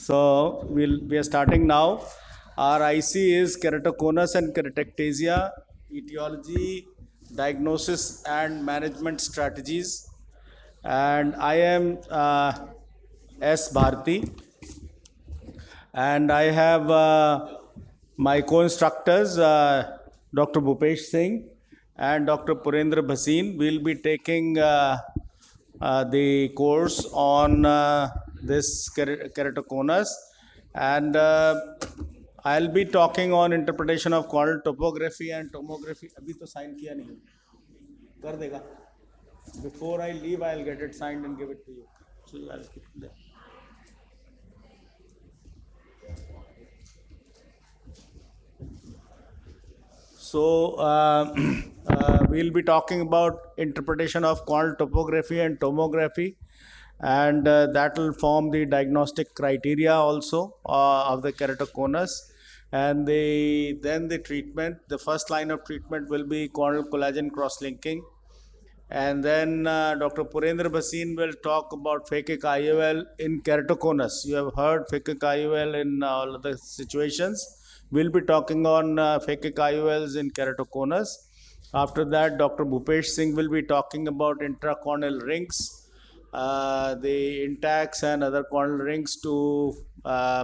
So we are starting now. Our IC is Keratoconus and Keratectasia, Etiology, Diagnosis and Management Strategies. And I am S. Bharti. And I have my co-instructors, Dr. Bhupesh Singh and Dr. Purendra Bhasin. Will be taking the course on this keratoconus, and I'll be talking on interpretation of corneal topography and tomography. अभी तो sign किया नहीं, कर देगा. Before I leave, I'll get it signed and give it to you. So I'll keep it there. So we'll be talking about interpretation of corneal topography and tomography, and that will form the diagnostic criteria also of the keratoconus. And then the treatment, the first line of treatment will be corneal collagen cross-linking. And then Dr. Purendra Bhasin will talk about phakic IOL in keratoconus. You have heard phakic IOL in all other situations. We'll be talking on phakic IOLs in keratoconus. After that, Dr. Bhupesh Singh will be talking about intracorneal rings, the intacts and other corneal rings to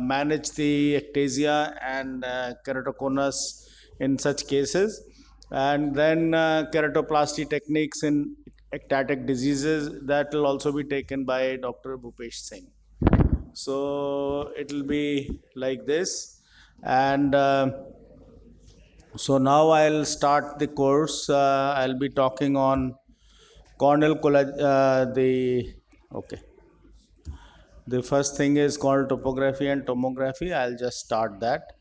manage the ectasia and keratoconus in such cases. And then keratoplasty techniques in ectatic diseases, that will also be taken by Dr. Bhupesh Singh. So it will be like this. And so now I'll start the course. I'll be talking on corneal collagen. The first thing is corneal topography and tomography. I'll just start that.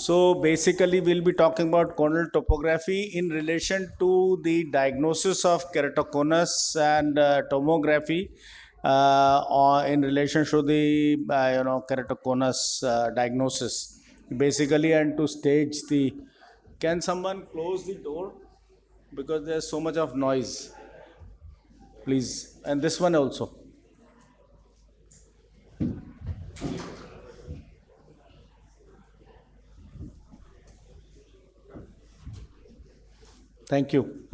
So basically, we'll be talking about corneal topography in relation to the diagnosis of keratoconus and tomography or in relation to the keratoconus diagnosis. Basically, and to stage the. Can someone close the door because there's so much of noise? Please, and this one also. Thank you.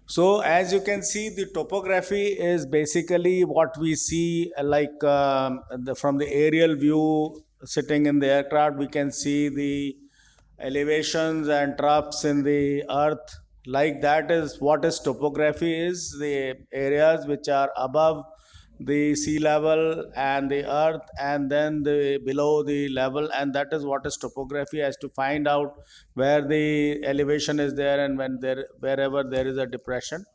So as you can see, the topography is basically what we see like from the aerial view sitting in the aircraft. We can see the elevations and troughs in the earth. Like that is what is topography is, the areas which are above the sea level and the earth, and then the below the level, and that is what is topography, as to find out where the elevation is there and wherever there is a depression.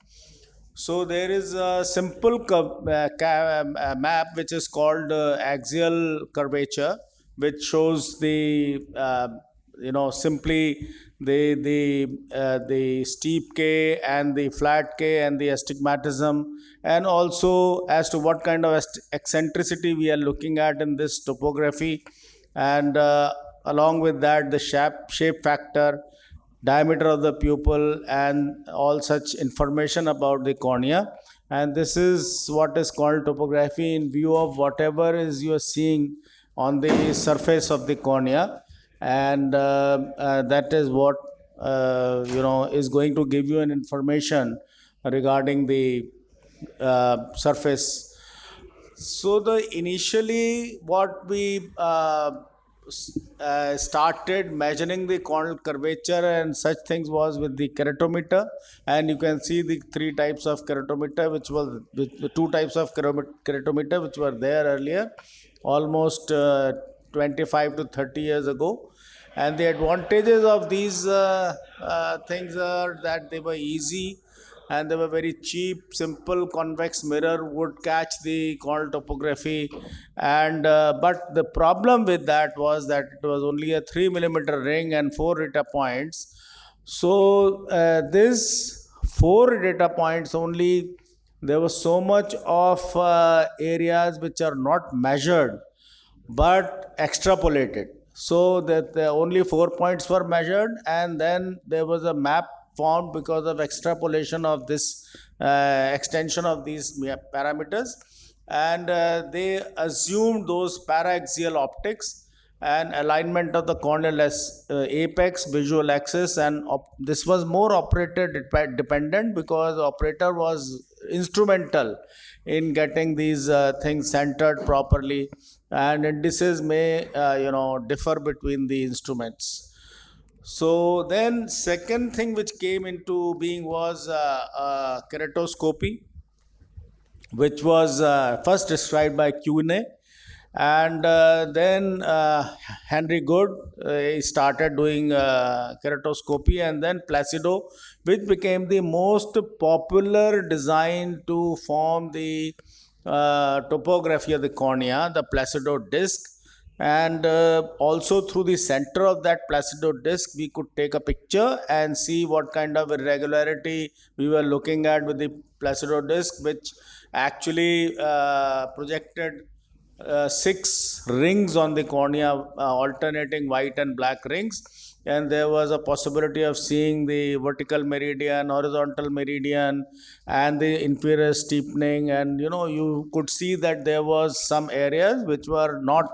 So there is a simple map which is called axial curvature, which shows the simply the steep K and the flat K and the astigmatism, and also as to what kind of eccentricity we are looking at in this topography, and along with that the shape factor, diameter of the pupil, and all such information about the cornea. And this is what is called topography in view of whatever is you are seeing on the surface of the cornea. And that is what is going to give you an information regarding the surface. So the initially what we started measuring the corneal curvature and such things was with the keratometer, and you can see the three types of keratometer, which was the two types of keratometer which were there earlier, almost 25 to 30 years ago. And the advantages of these things are that they were easy and they were very cheap. Simple convex mirror would catch the corneal topography, and but the problem with that was that it was only a 3 millimeter ring and 4 data points. So this 4 data points only there was so much of areas which are not measured but extrapolated. So that the only 4 points were measured, and then there was a map formed because of extrapolation of this extension of these parameters, and they assumed those paraxial optics and alignment of the corneal apex, visual axis, and this was more operator dependent because the operator was instrumental in getting these things centered properly, and indices may differ between the instruments. So then second thing which came into being was keratoscopy, which was first described by Cune, and then Henry Good started doing keratoscopy, and then Placido, which became the most popular design to form the topography of the cornea, the Placido disc. And also through the center of that Placido disc, we could take a picture and see what kind of irregularity we were looking at with the Placido disc, which actually projected 6 rings on the cornea, alternating white and black rings, and there was a possibility of seeing the vertical meridian, horizontal meridian, and the inferior steepening, and you could see that there was some areas which were not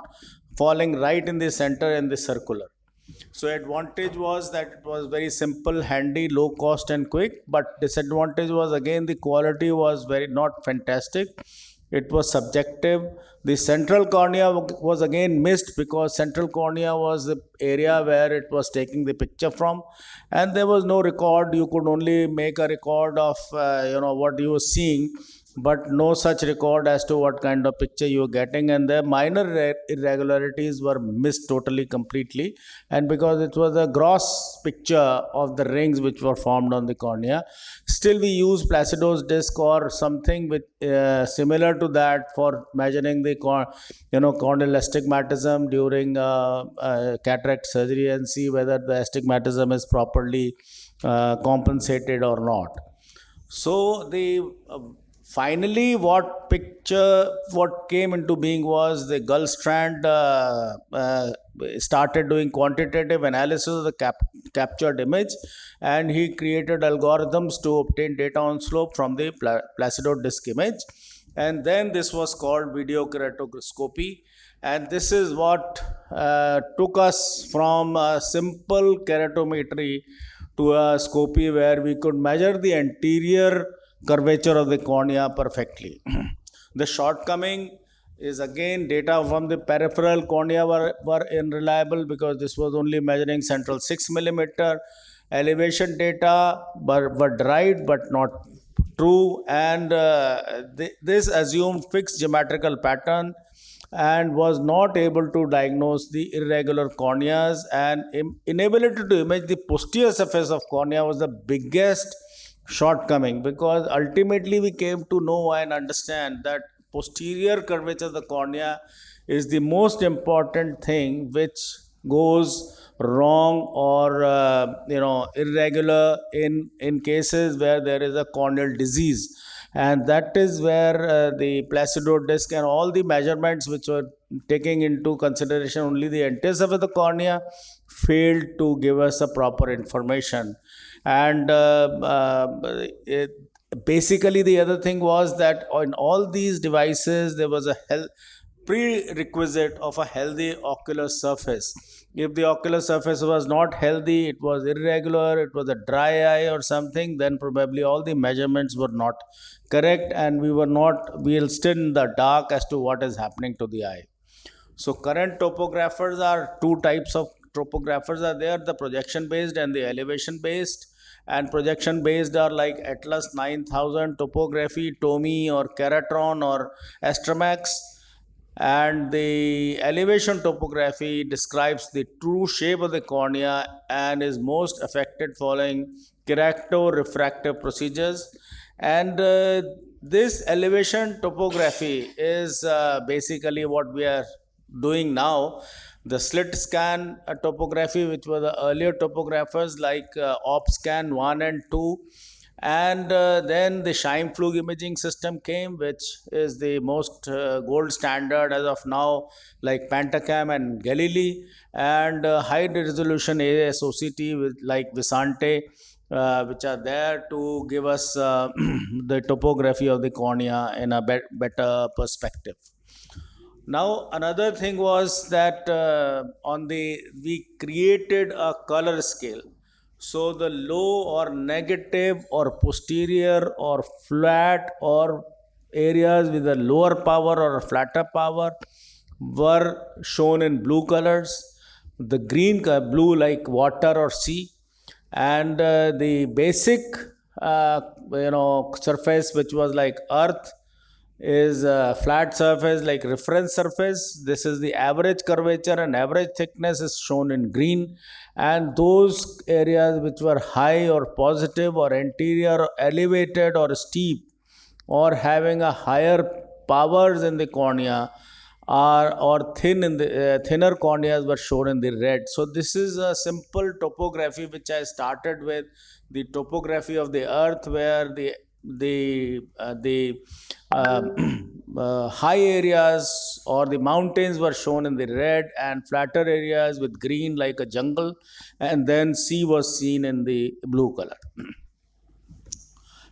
falling right in the center in the circular. So advantage was that it was very simple, handy, low cost and quick, but disadvantage was again the quality was very not fantastic. It was subjective. The central cornea was again missed because central cornea was the area where it was taking the picture from, and there was no record. You could only make a record of what you were seeing, but no such record as to what kind of picture you were getting, and the minor irregularities were missed totally, completely, and because it was a gross picture of the rings which were formed on the cornea. Still we use Placido's disc or something with similar to that for measuring the corneal astigmatism during cataract surgery and see whether the astigmatism is properly compensated or not. So the finally, what came into being was the Gullstrand started doing quantitative analysis of the captured image, and he created algorithms to obtain data on slope from the Placido disc image, and then this was called video keratoscopy, and this is what took us from a simple keratometry to a scopy where we could measure the anterior curvature of the cornea perfectly. The shortcoming is again data from the peripheral cornea were unreliable because this was only measuring central 6 millimeter. Elevation data were derived but not true, and this assumed fixed geometrical pattern and was not able to diagnose the irregular corneas, and inability to image the posterior surface of cornea was the biggest shortcoming, because ultimately we came to know and understand that posterior curvature of the cornea is the most important thing which goes wrong or irregular in cases where there is a corneal disease, and that is where the Placido disc and all the measurements which were taking into consideration only the anterior surface of the cornea failed to give us a proper information. And basically the other thing was that in all these devices there was a prerequisite of a healthy ocular surface. If the ocular surface was not healthy, it was irregular, it was a dry eye or something, then probably all the measurements were not correct, and we were still in the dark as to what is happening to the eye. So current topographers are two types of topographers are there, the projection based and the elevation based. And projection based are like Atlas 9000 topography, Tomy or Keratron or Astramax, and the elevation topography describes the true shape of the cornea and is most affected following keratoconus procedures. And this elevation topography is basically what we are doing now. The slit scan topography, which were the earlier topographers like OpScan 1 and 2, And then the Scheimpflug imaging system came, which is the most gold standard as of now, like Pentacam and Galilei, and high resolution ASOCT with like Visante, which are there to give us the topography of the cornea in a better perspective. Now another thing was that we created a color scale. So the low or negative or posterior or flat or areas with a lower power or a flatter power were shown in blue colors. The green blue like water or sea, and the basic surface, which was like earth, is a flat surface like reference surface. This is the average curvature and average thickness is shown in green, and those areas which were high or positive or anterior or elevated or steep or having a higher powers in the cornea are or thin in the thinner corneas were shown in the red. So this is a simple topography which I started with, the topography of the earth, where the uh, high areas or the mountains were shown in the red, and flatter areas with green like a jungle, and then sea was seen in the blue color.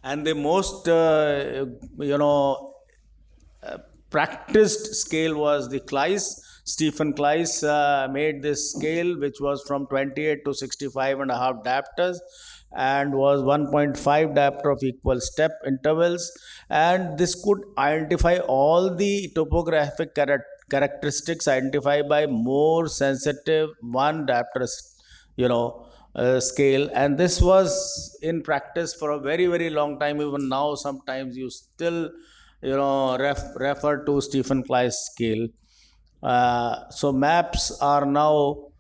And the most practiced scale was the Kleis. Stephen Kleis made this scale, which was from 28 to 65 and a half diopters, and was 1.5 diopter of equal step intervals. And this could identify all the topographic characteristics identified by more sensitive 1 diopter scale. And this was in practice for a very, very long time. Even now sometimes you still refer to Stephen Kleis scale. So maps are now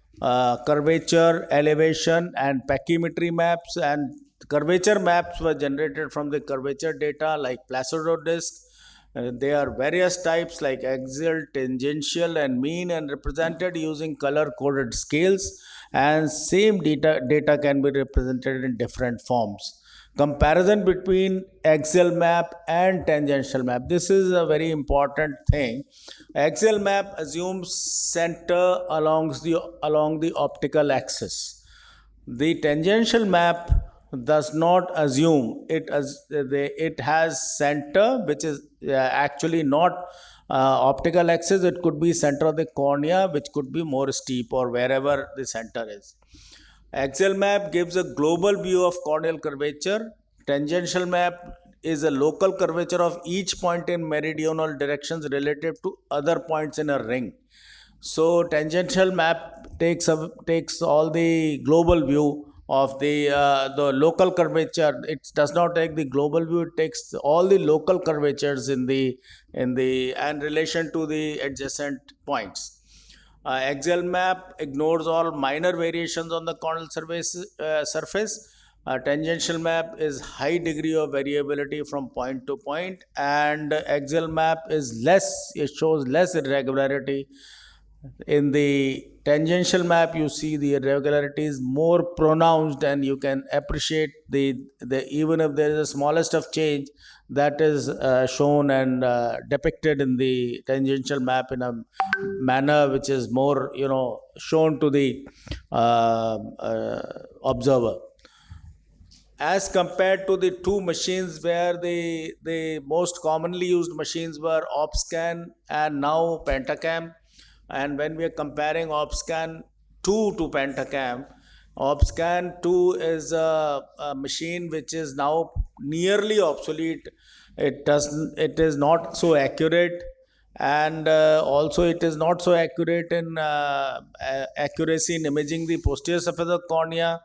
curvature, elevation, and pachymetry maps. And curvature maps were generated from the curvature data like Placido disk. They are various types like axial, tangential, and mean, and represented using color coded scales. And same data can be represented in different forms. Comparison between axial map and tangential map. This is a very important thing. Axial map assumes center along the optical axis. The tangential map does not assume it, as it has center, which is actually not optical axis. It could be center of the cornea, which could be more steep or wherever the center is. Axial map gives a global view of corneal curvature. Tangential map is a local curvature of each point in meridional directions relative to other points in a ring. So tangential map takes all the global view of the local curvature. It does not take the global view. It takes all the local curvatures in the and relation to the adjacent points. Axial map ignores all minor variations on the corneal surface. Tangential map is high degree of variability from point to point, and axial map is less. It shows less irregularity. In the tangential map, you see the irregularity is more pronounced, and you can appreciate the even if there is the smallest of change, that is shown and depicted in the tangential map in a manner which is more shown to the observer, as compared to the two machines where the most commonly used machines were OpScan and now Pentacam. And when we are comparing OpScan 2 to Pentacam, OpScan 2 is a machine which is now nearly obsolete. It is not so accurate, and also it is not so accurate in accuracy in imaging the posterior surface of the cornea,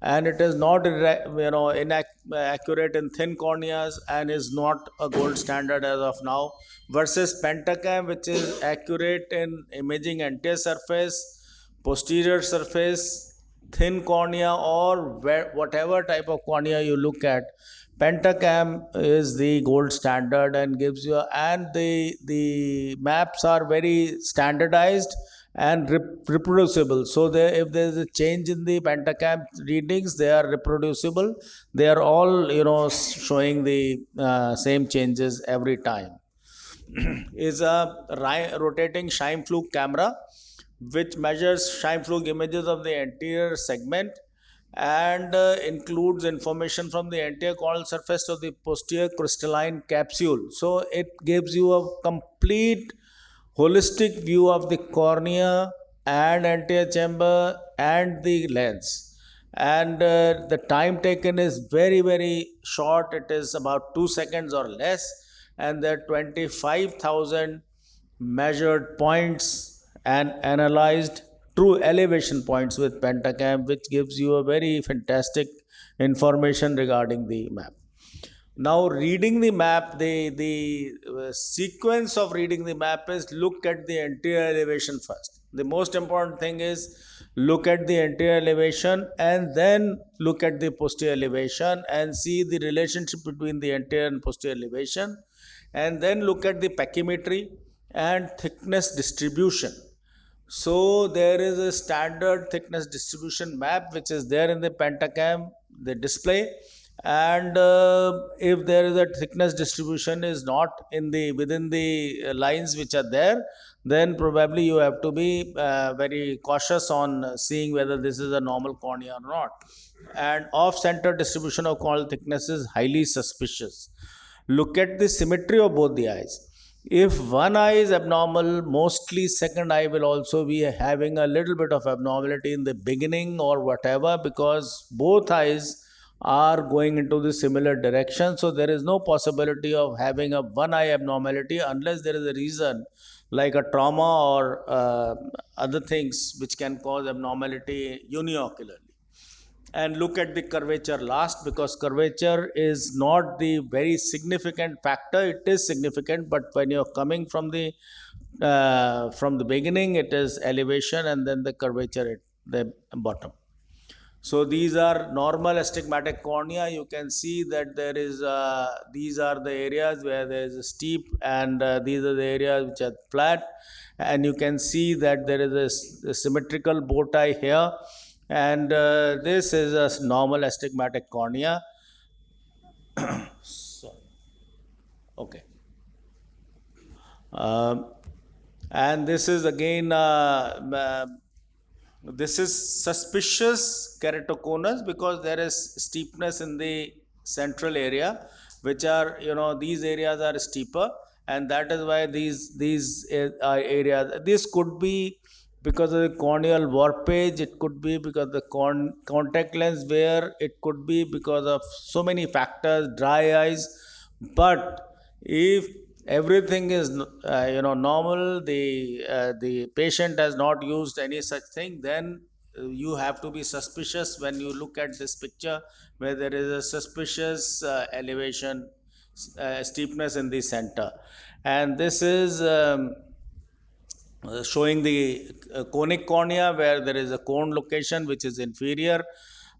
and it is not inaccurate in thin corneas, and is not a gold standard as of now, versus Pentacam, which is accurate in imaging anterior surface, posterior surface, thin cornea, or whatever type of cornea you look at. Pentacam is the gold standard and gives you, and the maps are very standardized, and reproducible. So if there is a change in the pentacam readings, they are reproducible. They are all showing the same changes every time. Is a rotating Scheimpflug camera which measures Scheimpflug images of the anterior segment and includes information from the anterior corneal surface of the posterior crystalline capsule. So it gives you a complete holistic view of the cornea and anterior chamber and the lens. And the time taken is very, very short. It is about 2 seconds or less, and there are 25,000 measured points and analyzed true elevation points with pentacam, which gives you a very fantastic information regarding the map. Now, reading the map, the sequence of reading the map is look at the anterior elevation first. The most important thing is look at the anterior elevation and then look at the posterior elevation and see the relationship between the anterior and posterior elevation, and then look at the pachymetry and thickness distribution. So there is a standard thickness distribution map which is there in the pentacam, the display, and if there is a thickness distribution is not in the within the lines which are there, then probably you have to be very cautious on seeing whether this is a normal cornea or not. And off-center distribution of corneal thickness is highly suspicious. Look at the symmetry of both the eyes. If one eye is abnormal, mostly second eye will also be having a little bit of abnormality in the beginning or whatever, because both eyes are going into the similar direction. So there is no possibility of having a one eye abnormality unless there is a reason like a trauma or other things which can cause abnormality uniocularly. And look at the curvature last, because curvature is not the very significant factor. It is significant, but when you're coming from the beginning, it is elevation and then the curvature at the bottom. So these are normal astigmatic cornea. You can see that there is these are the areas where there is a steep, and these are the areas which are flat, and you can see that there is a symmetrical bow tie here, and this is a normal astigmatic cornea. Okay. And this is again this is suspicious keratoconus because there is steepness in the central area, which are these areas are steeper, and that is why these areas. This could be because of the corneal warpage, it could be because of the contact lens wear, it could be because of so many factors, dry eyes. But if everything is normal, the patient has not used any such thing, then you have to be suspicious when you look at this picture where there is a suspicious elevation, steepness in the center. And this is showing the conic cornea where there is a cone location which is inferior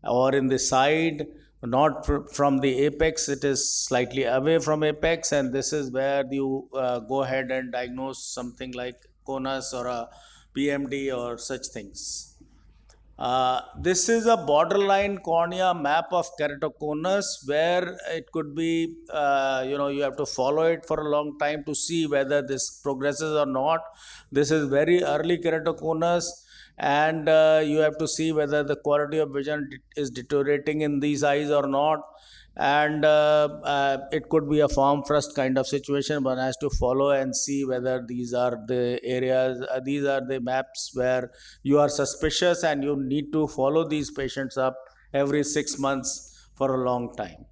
or in the side, not from the apex, it is slightly away from apex, and this is where you go ahead and diagnose something like conus or a PMD or such things. This is a borderline cornea map of keratoconus where it could be, you have to follow it for a long time to see whether this progresses or not. This is very early keratoconus, and you have to see whether the quality of vision is deteriorating in these eyes or not. And it could be a form first kind of situation. One has to follow and see whether these are the areas, these are the maps where you are suspicious, and you need to follow these patients up every 6 months for a long time.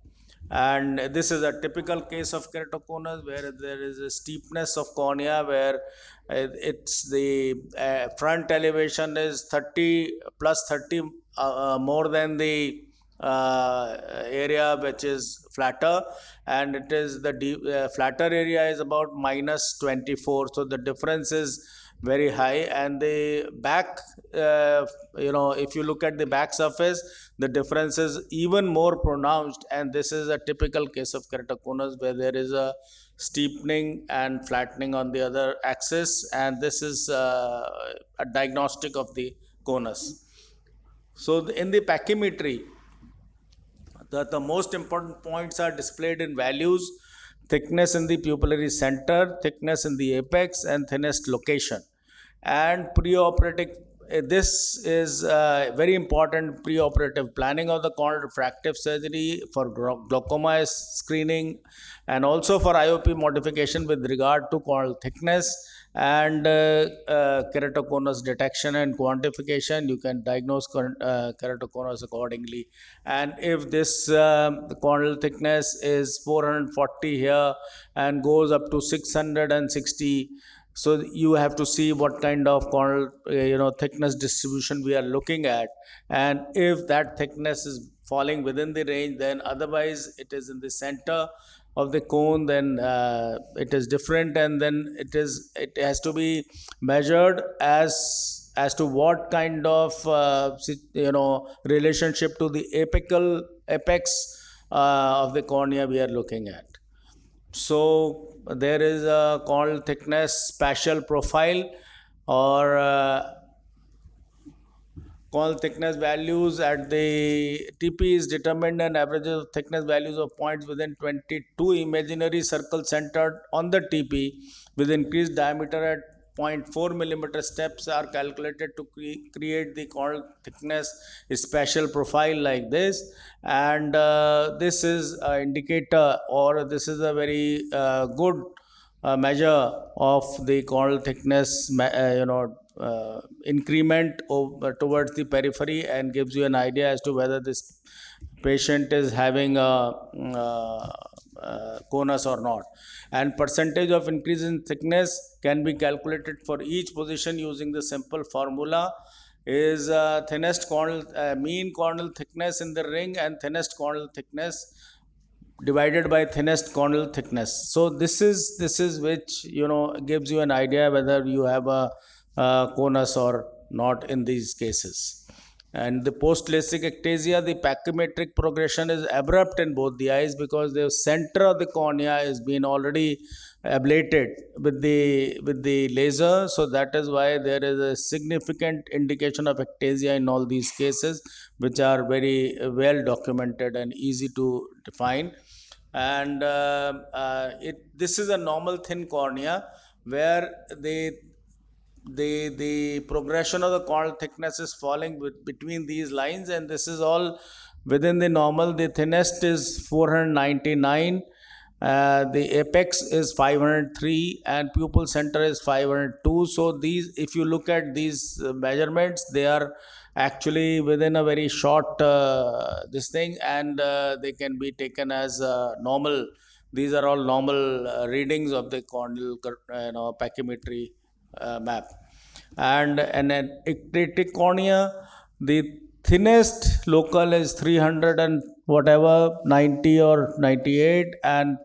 And this is a typical case of keratoconus where there is a steepness of cornea where it's the front elevation is 30 plus 30 more than the area which is flatter, and it is the flatter area is about minus 24, so the difference is very high. And the back, if you look at the back surface, the difference is even more pronounced, and this is a typical case of keratoconus where there is a steepening and flattening on the other axis, and this is a diagnostic of the conus. So in the pachymetry, the most important points are displayed in values: thickness in the pupillary center, thickness in the apex, and thinnest location. And preoperative, this is very important. Preoperative planning of the corneal refractive surgery for glaucoma screening, and also for IOP modification with regard to corneal thickness and keratoconus detection and quantification. You can diagnose keratoconus accordingly. And if this corneal thickness is 440 here and goes up to 660, so you have to see what kind of corneal thickness distribution we are looking at, and if that thickness is falling within the range, then otherwise it is in the center of the cone, then it is different, and then it has to be measured as to what kind of relationship to the apex of the cornea we are looking at. So there is a corneal thickness spatial profile, or corneal thickness values at the TP is determined, and average of thickness values of points within 22 imaginary circles centered on the TP with increased diameter at 0.4 millimeter steps are calculated to create the corneal thickness spatial profile like this. And this is an indicator, or this is a very good measure of the corneal thickness increment towards the periphery, and gives you an idea as to whether this patient is having a conus or not. And percentage of increase in thickness can be calculated for each position using the simple formula: is thinnest corneal mean corneal thickness in the ring, and thinnest corneal thickness divided by thinnest corneal thickness. So this is which gives you an idea whether you have a conus or not in these cases. And the post-LASIK ectasia, the pachymetric progression is abrupt in both the eyes, because the center of the cornea is been already ablated with the laser. So that is why there is a significant indication of ectasia in all these cases, which are very well documented and easy to define. And this is a normal thin cornea, where the progression of the corneal thickness is falling between these lines, and this is all within the normal. The thinnest is 499, the apex is 503, and pupil center is 502. So these, if you look at these measurements, they are actually within a very short this thing, and they can be taken as normal. These are all normal readings of the corneal pachymetry map. And an ectatic cornea, the thinnest local is 300 and whatever, 90 or 98, and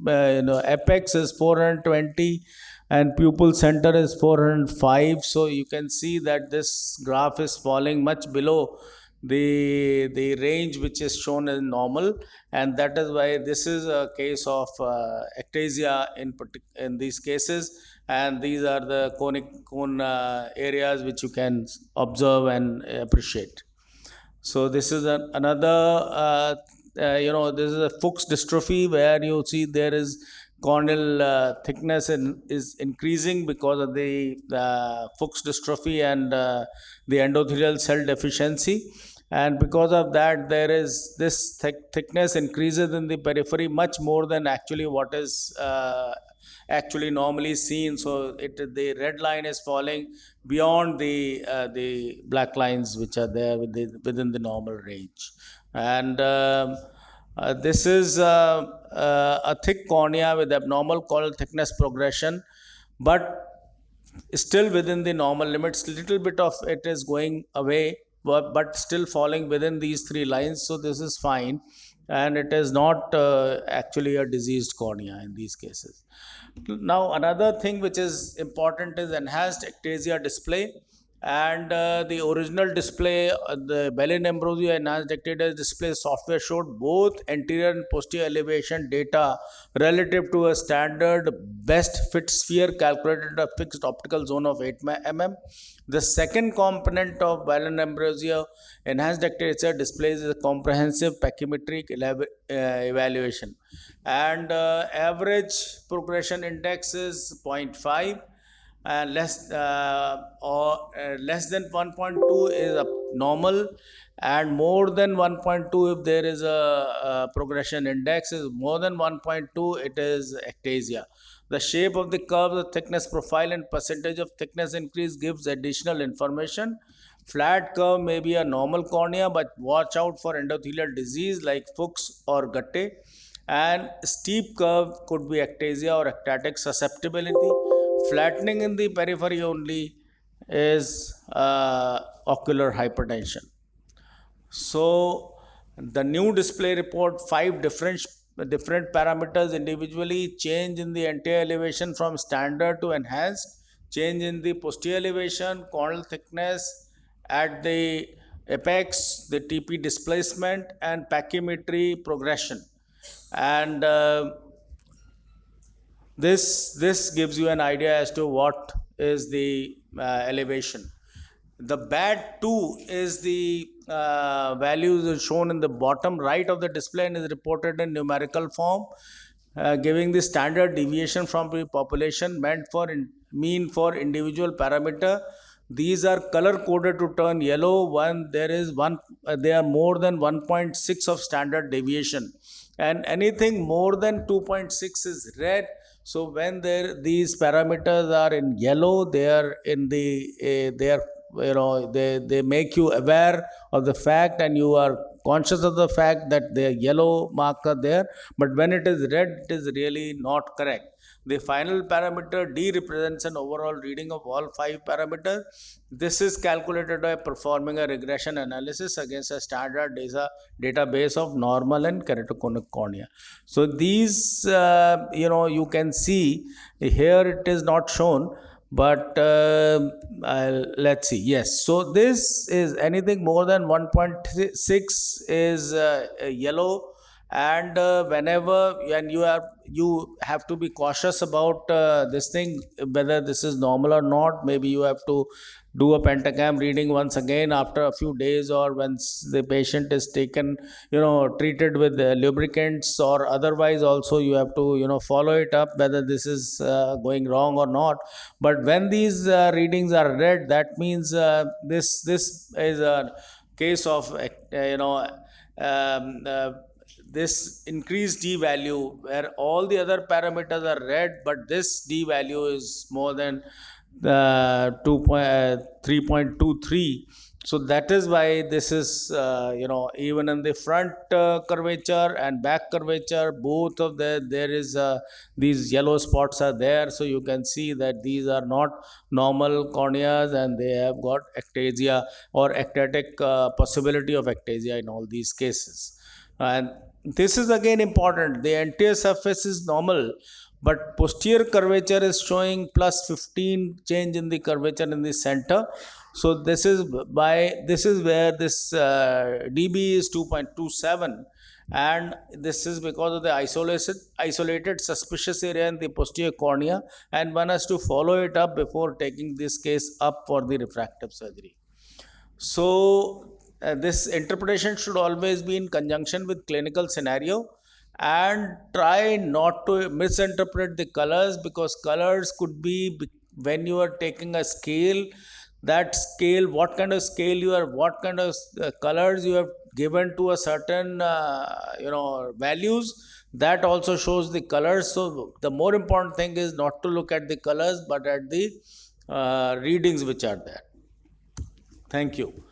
apex is 420, and pupil center is 405. So you can see that this graph is falling much below the range which is shown as normal, and that is why this is a case of ectasia in these cases. And these are the cone areas which you can observe and appreciate. So this is another this is a Fuchs dystrophy, where you see there is corneal thickness is increasing because of the Fuchs dystrophy and the endothelial cell deficiency. And because of that, there is this thickness increases in the periphery much more than actually what is actually normally seen. So the red line is falling beyond the black lines which are there within the normal range. And this is a thick cornea with abnormal corneal thickness progression, but still within the normal limits. Little bit of it is going away, but still falling within these three lines. So this is fine, and it is not actually a diseased cornea in these cases. Now another thing which is important is enhanced ectasia display. And the original display, the Berlin-Ambrosio enhanced Dectator display software showed both anterior and posterior elevation data relative to a standard best fit sphere calculated at a fixed optical zone of 8 mm. The second component of Berlin-Ambrosio enhanced Dectator displays is a comprehensive pachymetric evaluation, and average progression index is 0.5, less than 1.2 is normal, and more than 1.2, if there is a progression index is more than 1.2, it is ectasia. The shape of the curve, the thickness profile, and percentage of thickness increase gives additional information. Flat curve may be a normal cornea, but watch out for endothelial disease like Fuchs or Gutte. And steep curve could be ectasia or ectatic susceptibility. Flattening in the periphery only is ocular hypertension. So the new display report 5 different parameters individually: change in the anterior elevation from standard to enhanced, change in the posterior elevation, corneal thickness at the apex, the TP displacement, and pachymetry progression. And this gives you an idea as to what is the elevation. The bad 2 is the values shown in the bottom right of the display and is reported in numerical form, giving the standard deviation from the population meant for mean for individual parameter. These are color coded to turn yellow when there is one they are more than 1.6 of standard deviation, and anything more than 2.6 is red. So when these parameters are in yellow, they are in the they are, they make you aware of the fact, and you are conscious of the fact that the yellow marker there. But when it is red, it is really not correct. The final parameter D represents an overall reading of all 5 parameters. This is calculated by performing a regression analysis against a standard database of normal and keratoconic cornea. So these, you can see here it is not shown, but let's see. Yes, so this is anything more than 1.6 is yellow, and whenever and you have to be cautious about this thing, whether this is normal or not. Maybe you have to do a pentacam reading once again after a few days, or once the patient is taken, treated with lubricants, or otherwise also you have to follow it up whether this is going wrong or not. But when these readings are read, that means this is a case of um, uh, this increased D value, where all the other parameters are red, but this D value is more than 3.23. So that is why this is, even in the front curvature and back curvature, both of there is these yellow spots are there. So you can see that these are not normal corneas, and they have got ectasia or ectatic possibility of ectasia in all these cases. And this is again important. The anterior surface is normal, but posterior curvature is showing plus 15 change in the curvature in the center. So this is where this dB is 2.27, and this is because of the isolated suspicious area in the posterior cornea, and one has to follow it up before taking this case up for the refractive surgery. So this interpretation should always be in conjunction with clinical scenario, and try not to misinterpret the colors, because colors could be, when you are taking a scale, that scale, what kind of scale you are, what kind of colors you have given to a certain values, that also shows the colors. So the more important thing is not to look at the colors, but at the readings which are there. Thank you.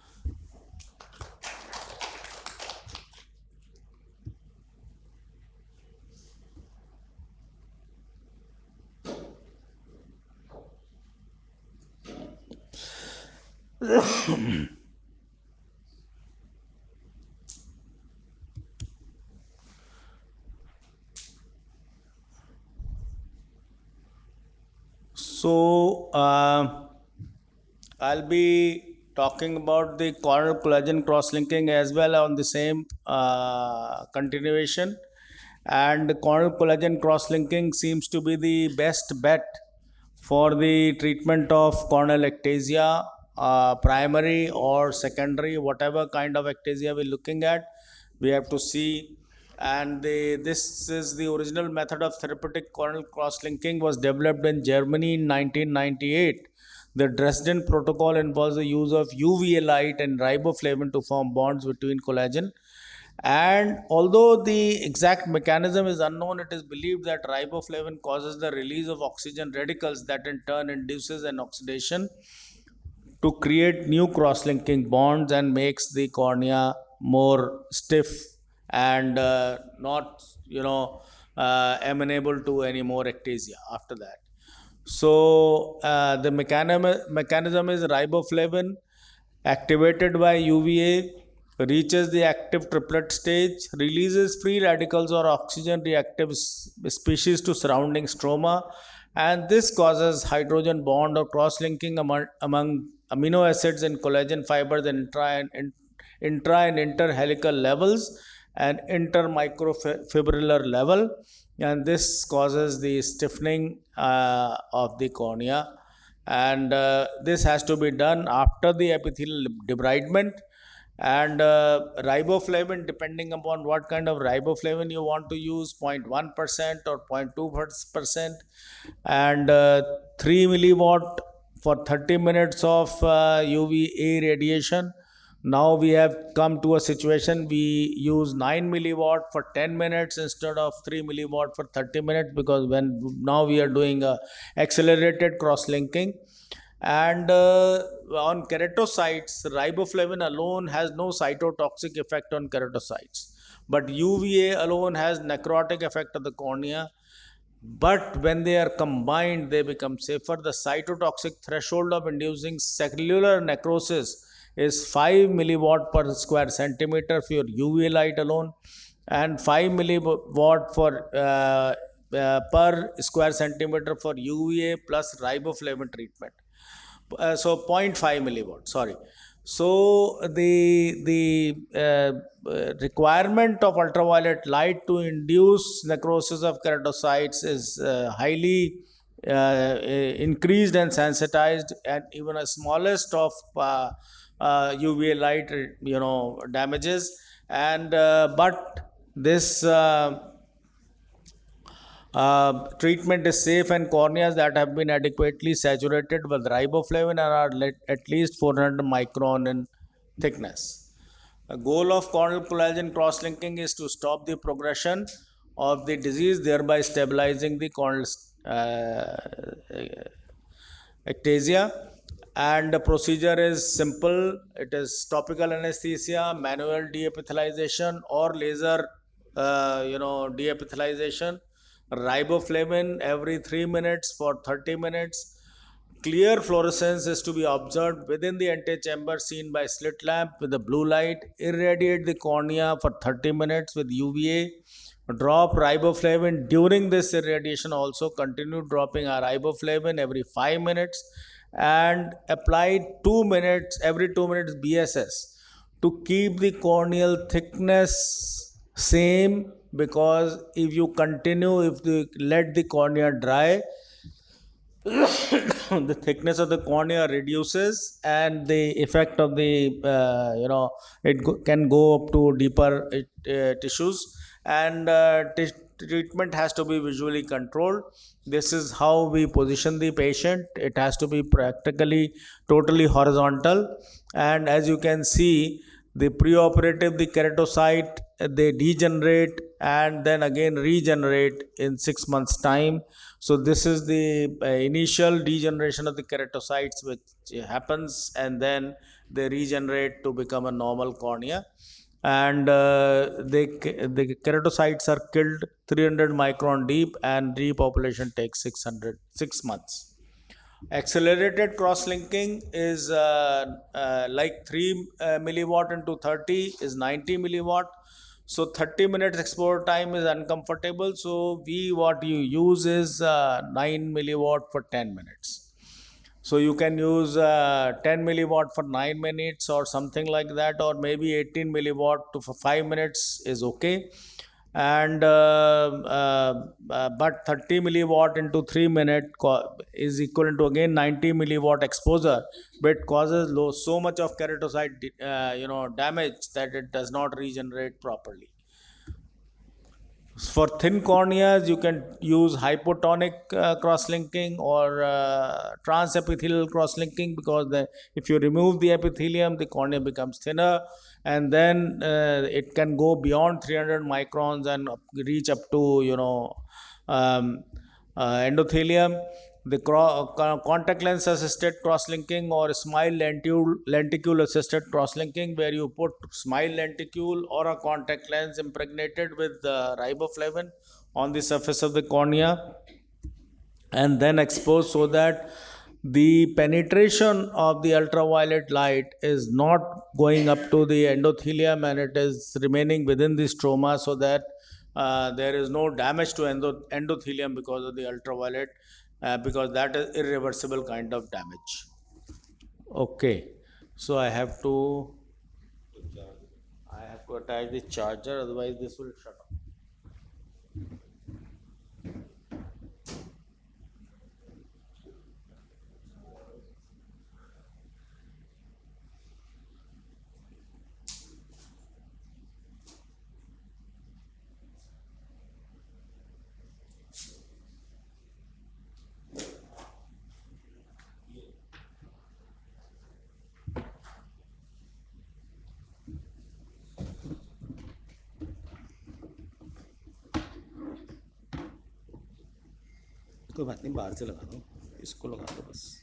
So I'll be talking about the corneal collagen cross-linking as well on the same continuation. And corneal collagen cross-linking seems to be the best bet for the treatment of corneal ectasia, primary or secondary, whatever kind of ectasia we're looking at, we have to see. And this is the original method of therapeutic corneal cross-linking was developed in Germany in 1998. The Dresden Protocol involves the use of UVA light and riboflavin to form bonds between collagen. And although the exact mechanism is unknown, it is believed that riboflavin causes the release of oxygen radicals that in turn induces an oxidation to create new cross-linking bonds and makes the cornea more stiff and not, amenable to any more ectasia after that. So the mechanism is riboflavin activated by UVA, reaches the active triplet stage, releases free radicals or oxygen reactive species to surrounding stroma, and this causes hydrogen bond or cross-linking among amino acids in collagen fibers in intra and interhelical levels and intermicrofibrillar level, and this causes the stiffening of the cornea. And this has to be done after the epithelial debridement. And riboflavin, depending upon what kind of riboflavin you want to use, 0.1% or 0.2%, and 3 milliwatt for 30 minutes of UVA radiation. Now we have come to a situation we use 9 milliwatt for 10 minutes instead of 3 milliwatt for 30 minutes, because when now we are doing a accelerated cross-linking. And on keratocytes, riboflavin alone has no cytotoxic effect on keratocytes, but UVA alone has necrotic effect of the cornea. But when they are combined, they become safer. The cytotoxic threshold of inducing cellular necrosis is 5 milliwatt per square centimeter for UVA light alone, and 5 milliwatt for per square centimeter for UVA plus riboflavin treatment. So 0.5 milliwatt, sorry. So the requirement of ultraviolet light to induce necrosis of keratocytes is highly increased and sensitized, and even a smallest of UVA light damages. And but this treatment is safe, and corneas that have been adequately saturated with riboflavin are at least 400 micron in thickness. The goal of corneal collagen cross-linking is to stop the progression of the disease, thereby stabilizing the corneal ectasia. And the procedure is simple. It is topical anesthesia, manual deepithelization, or laser deepithelization. Riboflavin every 3 minutes for 30 minutes. Clear fluorescence is to be observed within the antechamber seen by slit lamp with the blue light. Irradiate the cornea for 30 minutes with UVA. Drop riboflavin during this irradiation. Also continue dropping our riboflavin every 5 minutes, and apply 2 minutes every 2 minutes BSS to keep the corneal thickness same, because if you let the cornea dry, the thickness of the cornea reduces, and the effect of the can go up to deeper tissues, and treatment has to be visually controlled. This is how we position the patient. It has to be practically totally horizontal, and as you can see, the preoperative, the keratocyte, they degenerate and then again regenerate in 6 months time. So this is the initial degeneration of the keratocytes which happens, and then they regenerate to become a normal cornea. And the keratocytes are killed 300 micron deep, and repopulation takes 6 months. Accelerated cross-linking is like 3 milliwatt into 30 is 90 milliwatt. So 30 minutes exposure time is uncomfortable. So what you use is 9 milliwatt for 10 minutes. So you can use 10 milliwatt for 9 minutes or something like that, or maybe 18 milliwatt for 5 minutes is okay. And but 30 milliwatt into 3 minutes is equivalent to again 90 milliwatt exposure, but it causes so much of keratocite damage that it does not regenerate properly. For thin corneas, you can use hypotonic cross-linking or transepithelial cross-linking, because if you remove the epithelium, the cornea becomes thinner, and then it can go beyond 300 microns and reach up to endothelium. The contact lens assisted cross-linking or smile lenticule assisted cross-linking, where you put smile lenticule or a contact lens impregnated with riboflavin on the surface of the cornea and then expose, so that the penetration of the ultraviolet light is not going up to the endothelium and it is remaining within the stroma, so that there is no damage to endothelium because of the ultraviolet, because that is irreversible kind of damage. Okay, so I have to attach the charger, otherwise this will shut off. कोई बात नहीं, बाहर से लगा दो, इसको लगा दो बस.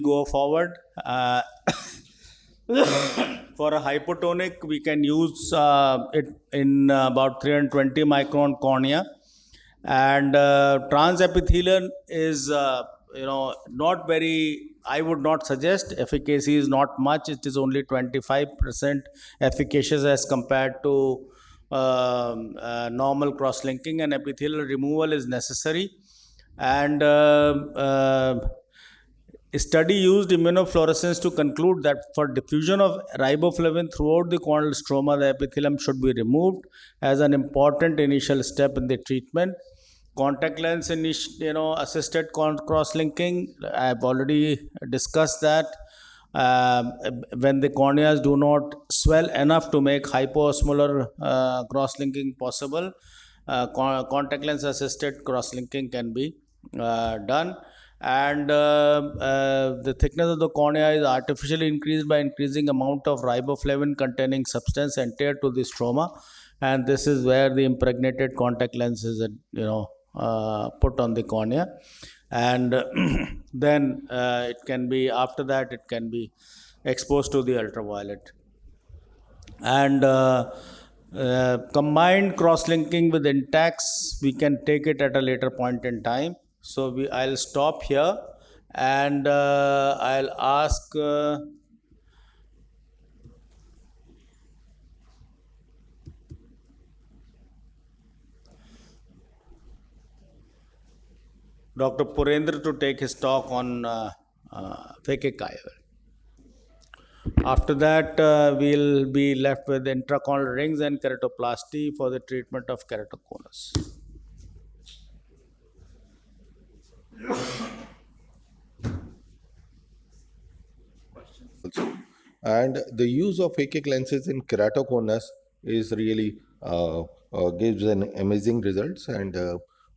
Go forward. For a hypotonic, we can use it in about 320 micron cornea, and transepithelial is not very. I would not suggest. Efficacy is not much. It is only 25% efficacious as compared to normal cross-linking, and epithelial removal is necessary. And a study used immunofluorescence to conclude that for diffusion of riboflavin throughout the corneal stroma, the epithelium should be removed as an important initial step in the treatment. Contact lens assisted cross-linking, I have already discussed that. When the corneas do not swell enough to make hypoosmolar cross-linking possible, contact lens assisted cross-linking can be done. And the thickness of the cornea is artificially increased by increasing amount of riboflavin containing substance entered to the stroma, and this is where the impregnated contact lens is put on the cornea, and then it can be, after that it can be exposed to the ultraviolet. And combined cross-linking with Intacs, we can take it at a later point in time. So I'll stop here, and I'll ask Dr. Purendra to take his talk on phakic IOL. After that, we'll be left with intracorneal rings and keratoplasty for the treatment of keratoconus. And the use of phakic lenses in keratoconus is really gives an amazing results. And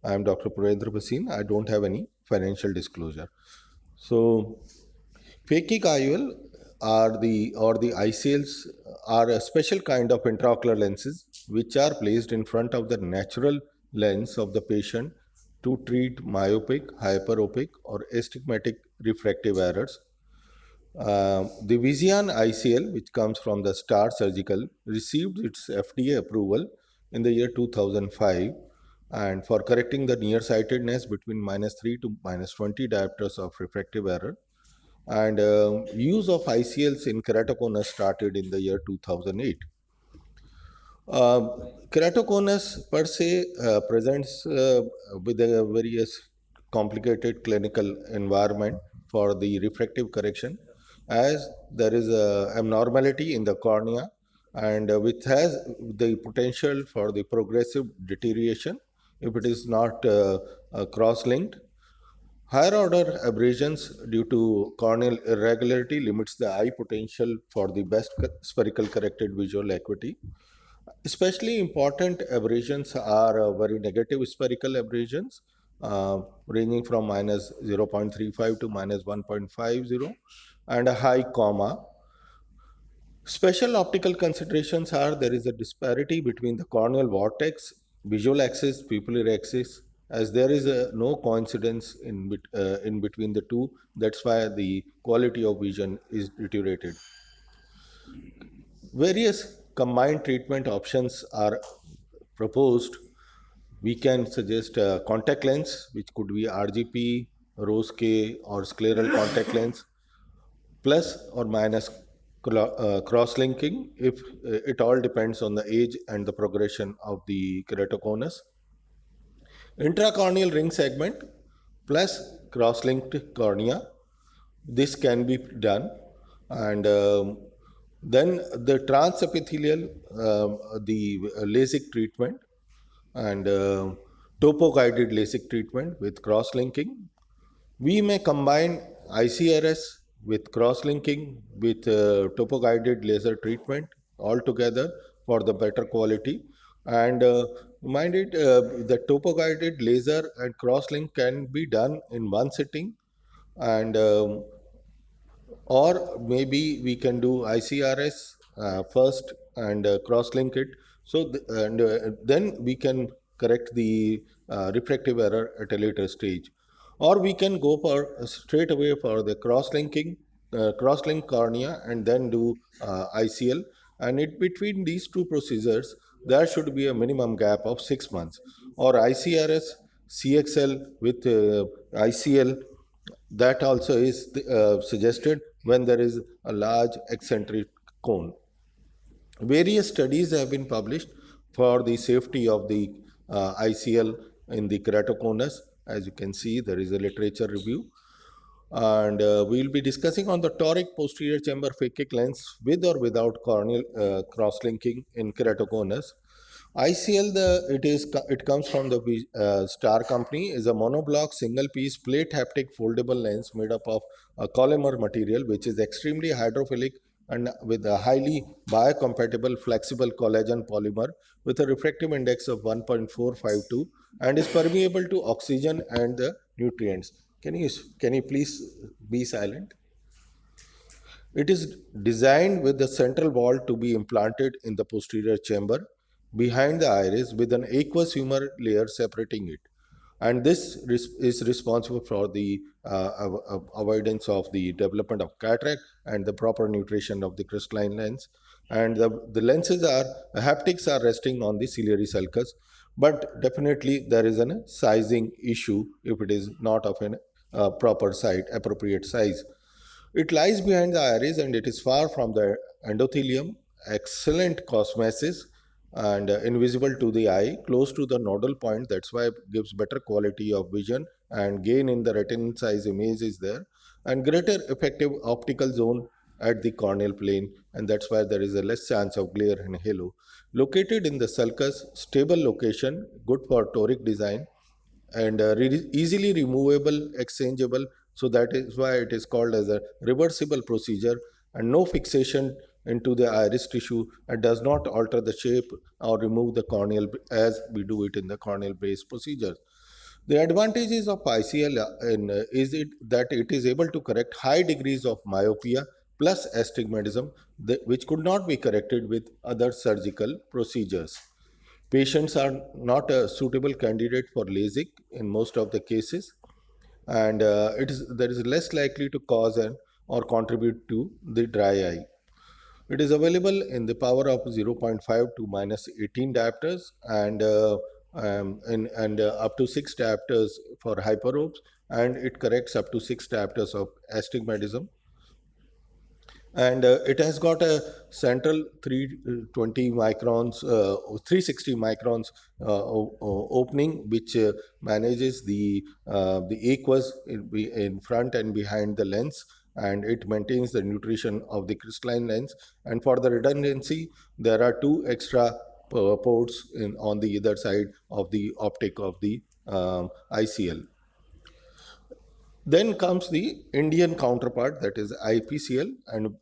I am Dr. Purendra Bhasin. I don't have any financial disclosure. So phakic IOL or the ICLs are a special kind of intraocular lenses which are placed in front of the natural lens of the patient to treat myopic, hyperopic or astigmatic refractive errors. The Vision ICL, which comes from the Star Surgical, received its FDA approval in the year 2005 and for correcting the nearsightedness between -3 to -20 diopters of refractive error. And use of ICLs in keratoconus started in the year 2008. Keratoconus per se presents with a various complicated clinical environment for the refractive correction, as there is a abnormality in the cornea and which has the potential for the progressive deterioration if it is not cross-linked. Higher order abrasions due to corneal irregularity limits the eye potential for the best spherical corrected visual acuity. Especially important aberrations are very negative spherical aberrations, ranging from -0.35 to -1.50, and a high comma. Special optical considerations are there is a disparity between the corneal vortex, visual axis, pupillary axis, as there is no coincidence in between the two. That's why the quality of vision is deteriorated. Various combined treatment options are proposed. We can suggest contact lens, which could be RGP, Rose K, or scleral contact lens, plus or minus cross-linking if it all depends on the age and the progression of the keratoconus. Intracorneal ring segment plus cross-linked cornea. This can be done, and then the transepithelial, the LASIK treatment, and topo-guided LASIK treatment with cross-linking. We may combine ICRS with cross-linking with topo-guided laser treatment altogether for the better quality. And mind it, the topo-guided laser and cross-link can be done in one sitting, and or maybe we can do ICRS first and cross-link it. So, and then we can correct the refractive error at a later stage, or we can go for straight away for the cross-linking, cross-link cornea, and then do ICL. And in between these two procedures, there should be a minimum gap of 6 months, or ICRS, CXL with ICL. That also is suggested when there is a large eccentric cone. Various studies have been published for the safety of the ICL in the keratoconus. As you can see, there is a literature review. And we will be discussing on the toric posterior chamber phakic lens with or without corneal cross-linking in keratoconus. ICL, it comes from the Star Company, is a monoblock single piece plate haptic foldable lens made up of a polymer material which is extremely hydrophilic and with a highly biocompatible flexible collagen polymer with a refractive index of 1.452 and is permeable to oxygen and the nutrients. Can you please be silent? It is designed with the central wall to be implanted in the posterior chamber behind the iris with an aqueous humor layer separating it. And this is responsible for the avoidance of the development of cataract and the proper nutrition of the crystalline lens. And the lenses are, the haptics are resting on the ciliary sulcus, but definitely there is a sizing issue if it is not of a proper size, appropriate size. It lies behind the iris and it is far from the endothelium, excellent cosmesis, and invisible to the eye, close to the nodal point. That's why it gives better quality of vision, and gain in the retinal size image is there, and greater effective optical zone at the corneal plane, and that's why there is a less chance of glare and halo. Located in the sulcus, stable location, good for toric design, and easily removable, exchangeable. So that is why it is called as a reversible procedure, and no fixation into the iris tissue, and does not alter the shape or remove the corneal as we do it in the corneal based procedures. The advantages of ICL is it that it is able to correct high degrees of myopia plus astigmatism, which could not be corrected with other surgical procedures. Patients are not a suitable candidate for LASIK in most of the cases, and there is less likely to cause an or contribute to the dry eye. It is available in the power of 0.5 to minus 18 diopters and up to 6 diopters for hyperopes, and it corrects up to 6 diopters of astigmatism. And it has got a central 320 microns, 360 microns opening, which manages the aqueous in front and behind the lens, and it maintains the nutrition of the crystalline lens. And for the redundancy, there are two extra ports on the either side of the optic of the ICL. Then comes the Indian counterpart, that is IPCL, and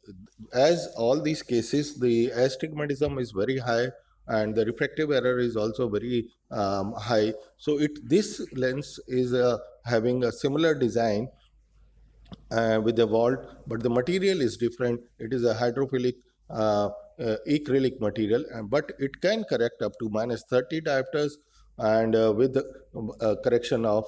as all these cases, the astigmatism is very high and the refractive error is also very high. So this lens is having a similar design with the vault, but the material is different. It is a hydrophilic acrylic material, but it can correct up to minus 30 diopters, and with the correction of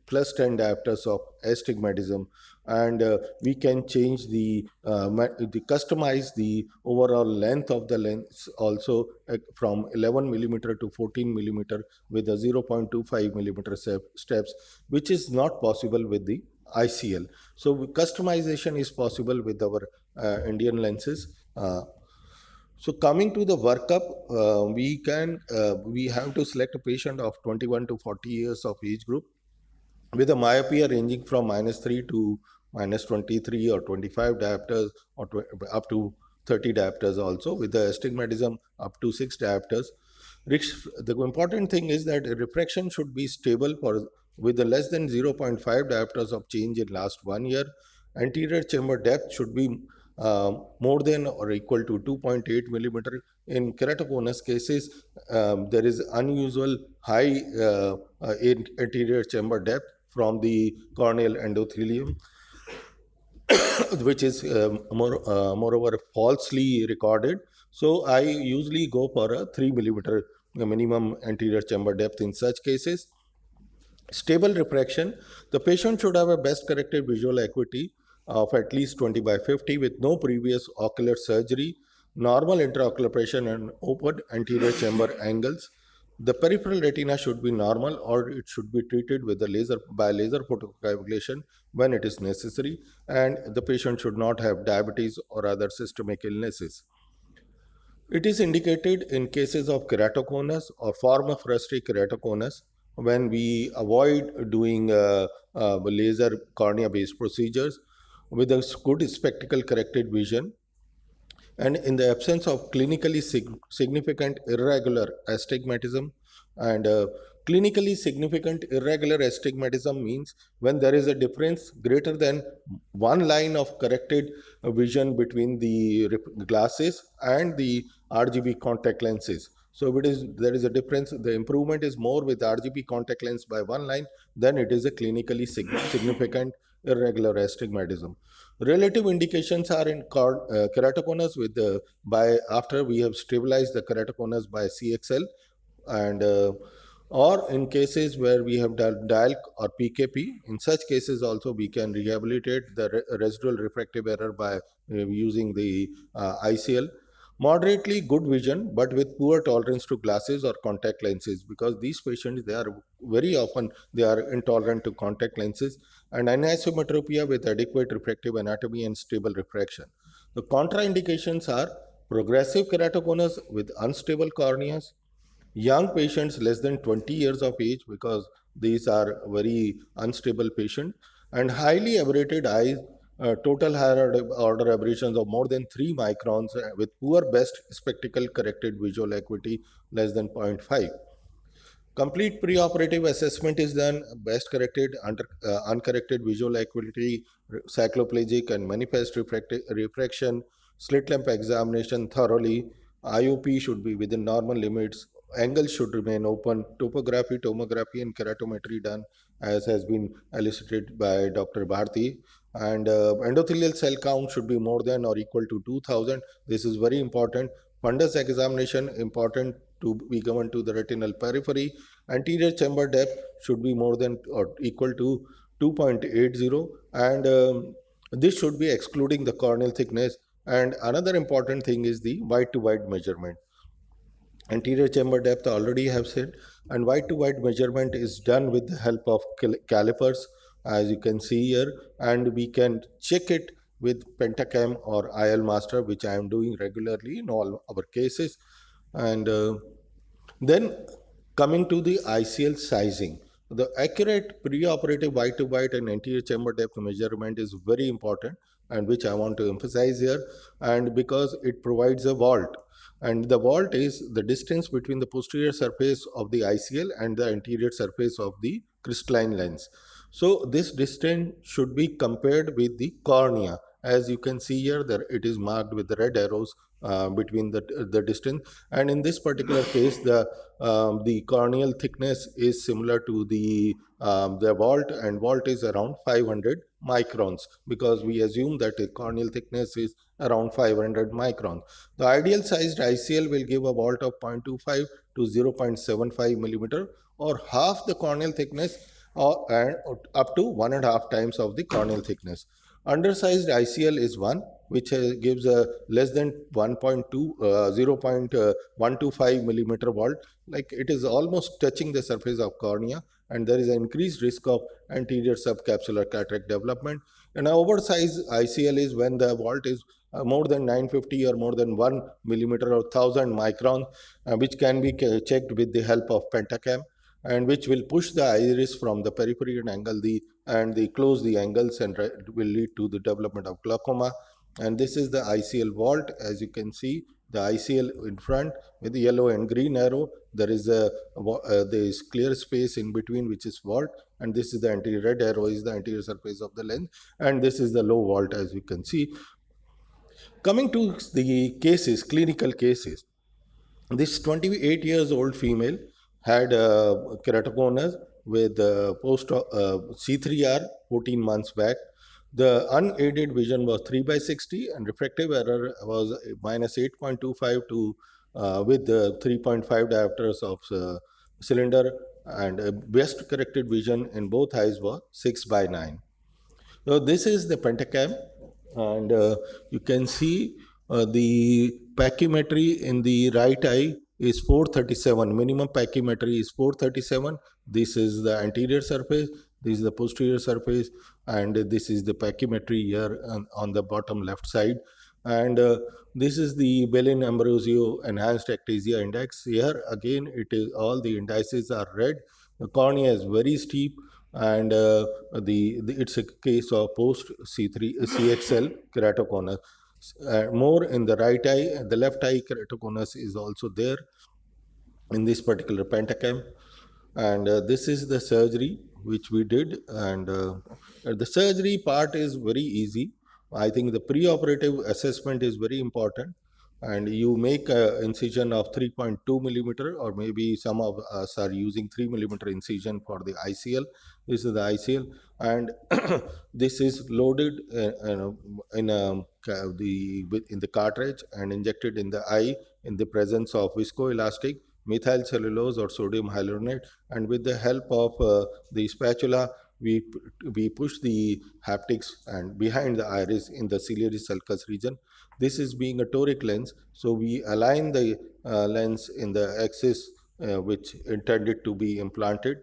plus 10 diopters of astigmatism. And we can change the customize the overall length of the lens also from 11 millimeter to 14 millimeter with a 0.25 millimeter steps, which is not possible with the ICL. So customization is possible with our Indian lenses. So coming to the workup, we have to select a patient of 21 to 40 years of age group with a myopia ranging from minus 3 to minus 23 or 25 diopters, or up to 30 diopters also, with the astigmatism up to 6 diopters. The important thing is that refraction should be stable with the less than 0.5 diopters of change in last 1 year. Anterior chamber depth should be more than or equal to 2.8 millimeter. In keratoconus cases, there is unusual high anterior chamber depth from the corneal endothelium, which is moreover falsely recorded. So I usually go for a 3 millimeter minimum anterior chamber depth in such cases. Stable refraction. The patient should have a best corrected visual acuity of at least 20 by 50 with no previous ocular surgery, normal intraocular pressure, and open anterior chamber angles. The peripheral retina should be normal, or it should be treated with by laser photocoagulation when it is necessary, and the patient should not have diabetes or other systemic illnesses. It is indicated in cases of keratoconus or form of rusty keratoconus when we avoid doing laser cornea-based procedures with a good spectacle corrected vision, and in the absence of clinically significant irregular astigmatism. And clinically significant irregular astigmatism means when there is a difference greater than one line of corrected vision between the glasses and the RGB contact lenses. So if there is a difference, the improvement is more with RGB contact lens by one line, then it is a clinically significant irregular astigmatism. Relative indications are in keratoconus after we have stabilized the keratoconus by CXL, and or in cases where we have DIALC or PKP. In such cases also we can rehabilitate the residual refractive error by using the ICL. Moderately good vision but with poor tolerance to glasses or contact lenses, because these patients, they are very often they are intolerant to contact lenses. And anisometropia with adequate refractive anatomy and stable refraction. The contraindications are progressive keratoconus with unstable corneas, young patients less than 20 years of age, because these are very unstable patients, and highly aberrated eyes, total higher order aberrations of more than 3 microns with poor best spectacle corrected visual acuity less than 0.5. Complete preoperative assessment is done, best corrected, uncorrected visual acuity, cycloplegic and manifest refraction, slit lamp examination thoroughly, IOP should be within normal limits, angles should remain open, topography, tomography and keratometry done as has been elicited by Dr. Bharti, and endothelial cell count should be more than or equal to 2000. This is very important. Fundus examination important to be given to the retinal periphery. Anterior chamber depth should be more than or equal to 2.80, and This should be excluding the corneal thickness. And another important thing is the wide to wide measurement. Anterior chamber depth already have said, and wide to wide measurement is done with the help of calipers, as you can see here, and we can check it with pentacam or IL master, which I am doing regularly in all our cases. And then coming to the ICL sizing, the accurate preoperative wide to wide and anterior chamber depth measurement is very important, and which I want to emphasize here, and because it provides a vault, and the vault is the distance between the posterior surface of the ICL and the anterior surface of the crystalline lens. So this distance should be compared with the cornea. As you can see here, there it is marked with the red arrows between the distance, and in this particular case, the corneal thickness is similar to the vault, and vault is around 500 microns, because we assume that the corneal thickness is around 500 microns. The ideal sized ICL will give a vault of 0.25 to 0.75 millimeter, or half the corneal thickness, and up to 1.5 times of the corneal thickness. Undersized ICL is 1, which gives a less than 0.125 millimeter vault, like it is almost touching the surface of cornea, and there is an increased risk of anterior subcapsular cataract development. An oversized ICL is when the vault is more than 950 or more than 1 millimeter or 1000 micron, which can be checked with the help of pentacam, and which will push the iris from the periphery and angle the close the angles, and will lead to the development of glaucoma. And this is the ICL vault. As you can see, the ICL in front with the yellow and green arrow, there is clear space in between, which is vault, and this is the anterior red arrow is the anterior surface of the lens, and this is the low vault, as you can see. Coming to the cases, clinical cases, this 28 years old female had keratoconus with post C3R 14 months back. The unaided vision was 3 by 60, and refractive error was minus 8.25 to with 3.5 diopters of cylinder, and best corrected vision in both eyes was 6 by 9. So this is the pentacam, and you can see the pachymetry in the right eye is 437. Minimum pachymetry is 437. This is the anterior surface, this is the posterior surface, and this is the pachymetry here on the bottom left side. And this is the Bellin-Ambrosio enhanced ectasia index. Here again, it is all the indices are red. The cornea is very steep, and it's a case of post C3 CXL keratoconus. More in the right eye, the left eye keratoconus is also there in this particular pentacam. And this is the surgery which we did, and the surgery part is very easy. I think the preoperative assessment is very important, and you make an incision of 3.2 millimeter, or maybe some of us are using 3 millimeter incision for the ICL. This is the ICL, and this is loaded in the cartridge and injected in the eye in the presence of viscoelastic methyl cellulose or sodium hyaluronate, and with the help of the spatula, we push the haptics and behind the iris in the ciliary sulcus region. This is being a toric lens, so we align the lens in the axis which intended to be implanted,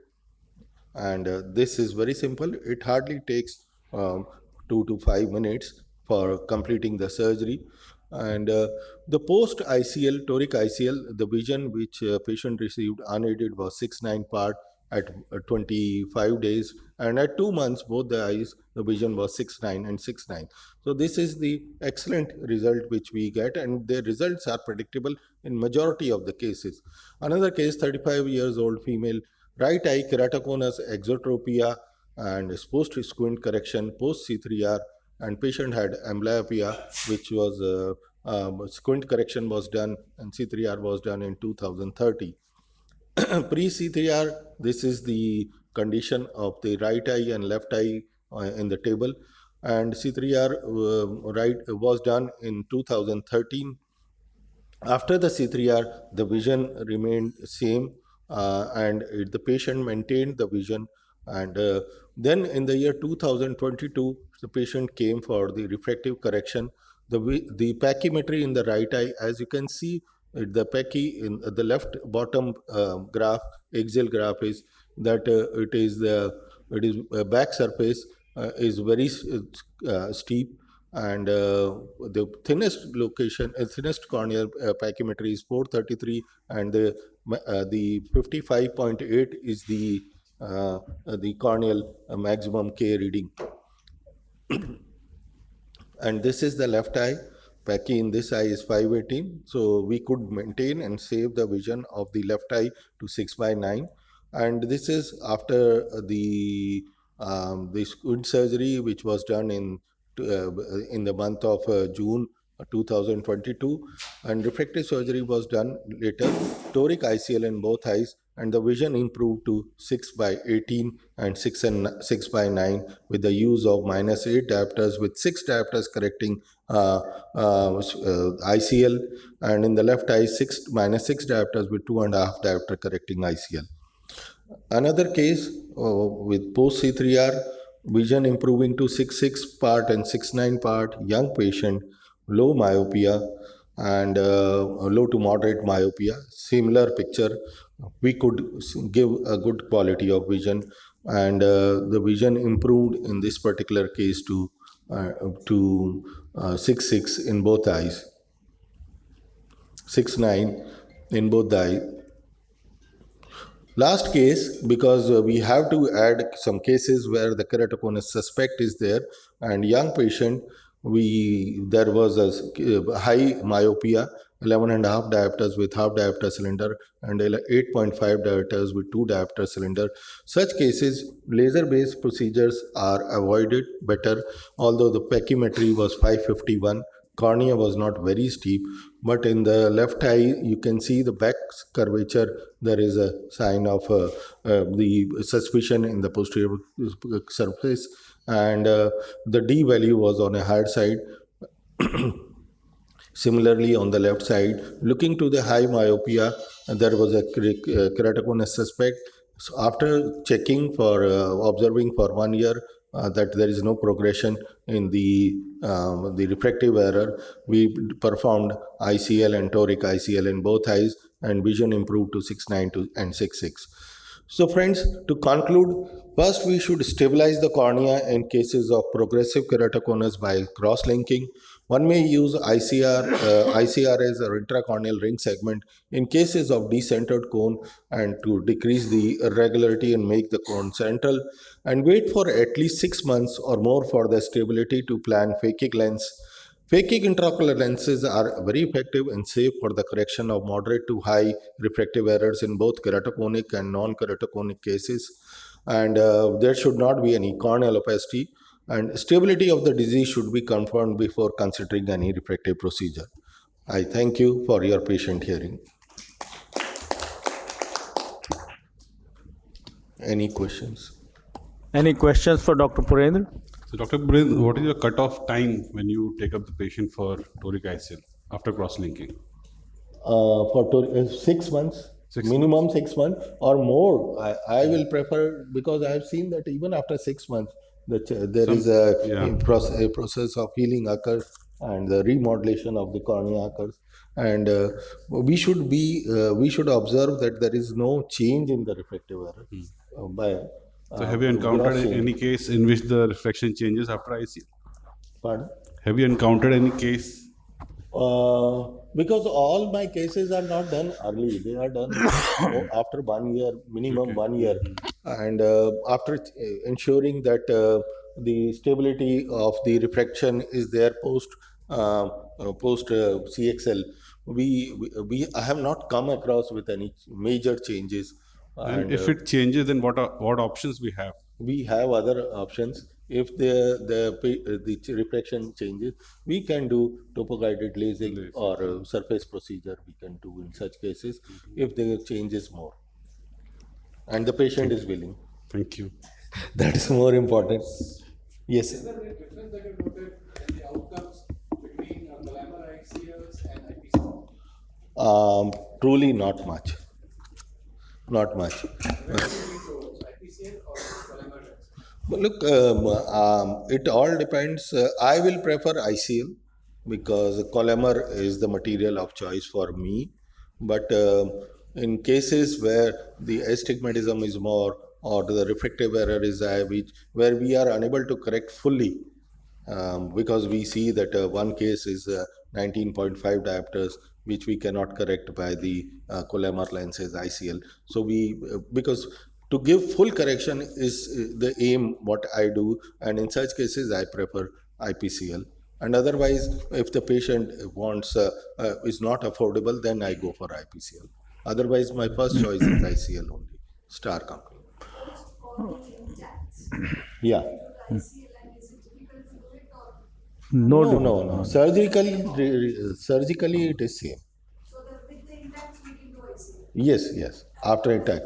and this is very simple. It hardly takes 2 to 5 minutes for completing the surgery. And the post ICL, toric ICL, the vision which patient received unaided was 6/9 part at 25 days, and at 2 months both the eyes the vision was 6/9 and 6/9. So this is the excellent result which we get, and the results are predictable in majority of the cases. Another case, 35 years old female, right eye keratoconus, exotropia, and post squint correction, post C3R, and patient had amblyopia, which was squint correction was done and C3R was done in 2030. Pre C3R, this is the condition of the right eye and left eye in the table, and C3R right was done in 2013. After the C3R, the vision remained same, and the patient maintained the vision. And then in the year 2022, the patient came for the refractive correction. The pachymetry in the right eye, as you can see, the pachy in the left bottom graph, axial graph, is that it is back surface is very steep, and the thinnest corneal pachymetry is 433, and the 55.8 is the corneal maximum K reading. And this is the left eye. Pachy in this eye is 518. So we could maintain and save the vision of the left eye to 6/9. And this is after the squint surgery, which was done in the month of June 2022, and refractive surgery was done later, toric ICL in both eyes, and the vision improved to 6/18 and 6/9 with the use of -8 diopters with 6 diopters correcting ICL, and in the left eye -6 diopters with 2.5 diopter correcting ICL. Another case with post C3R, vision improving to 6/6 part and 6/9 part, young patient, low myopia and low to moderate myopia. Similar picture, we could give a good quality of vision, and the vision improved in this particular case to 6/6 in both eyes, 6/9 in both the eyes. Last case, because we have to add some cases where the keratoconus suspect is there, and young patient, there was a high myopia, 11.5 diopters with half diopter cylinder, and 8.5 diopters with 2 diopter cylinder. Such cases, laser-based procedures are avoided better, although the pachymetry was 551. Cornea was not very steep, but in the left eye you can see the back curvature. There is a sign of the suspicion in the posterior surface, and the D value was on a higher side. Similarly, on the left side, looking to the high myopia, there was a keratoconus suspect. So after checking for observing for 1 year that there is no progression in the refractive error, we performed ICL and toric ICL in both eyes, and vision improved to 6/9 and 6/6. So friends, to conclude, first we should stabilize the cornea in cases of progressive keratoconus by cross-linking. One may use ICR as a intracorneal ring segment in cases of decentered cone, and to decrease the irregularity and make the cone central, and wait for at least 6 months or more for the stability to plan phakic lens. Phakic intraocular lenses are very effective and safe for the correction of moderate to high refractive errors in both keratoconic and non-keratoconic cases, and there should not be any corneal opacity, and stability of the disease should be confirmed before considering any refractive procedure. I thank you for your patient hearing. Any questions? Any questions for Dr. Purendra? So, Dr. Brind, what is your cutoff time when you take up the patient for toric ICL after cross-linking? For 6 months, minimum 6 months or more. I will prefer, because I have seen that even after 6 months, there is a process of healing occurs, and the remodulation of the cornea occurs, and we should observe that there is no change in the refractive error. So have you encountered any case in which the refraction changes after ICL? Pardon? Have you encountered any case? Because all my cases are not done early, they are done after 1 year, minimum 1 year, and after ensuring that the stability of the refraction is there post CXL, I have not come across with any major changes. And if it changes, then what options we have? We have other options. If the refraction changes, we can do topo-guided lasing or surface procedure. We can do in such cases if the change is more, and the patient is willing. Thank you. That is more important. Yes. Is there a difference that you noted in the outcomes between glamour ICLs and IPCL? Truly not much. Not much. IPCL or glamour? Look, it all depends. I will prefer ICL because Collamer is the material of choice for me. But in cases where the astigmatism is more or the refractive error is high, where we are unable to correct fully, because we see that one case is 19.5 diopters, which we cannot correct by the Collamer lenses ICL. So because to give full correction is the aim what I do, and in such cases I prefer IPCL. And otherwise, if the patient wants is not affordable, then I go for IPCL. Otherwise, my first choice is ICL only, Star Company. Yeah. No, No. Surgically it is same. Yes. After attack.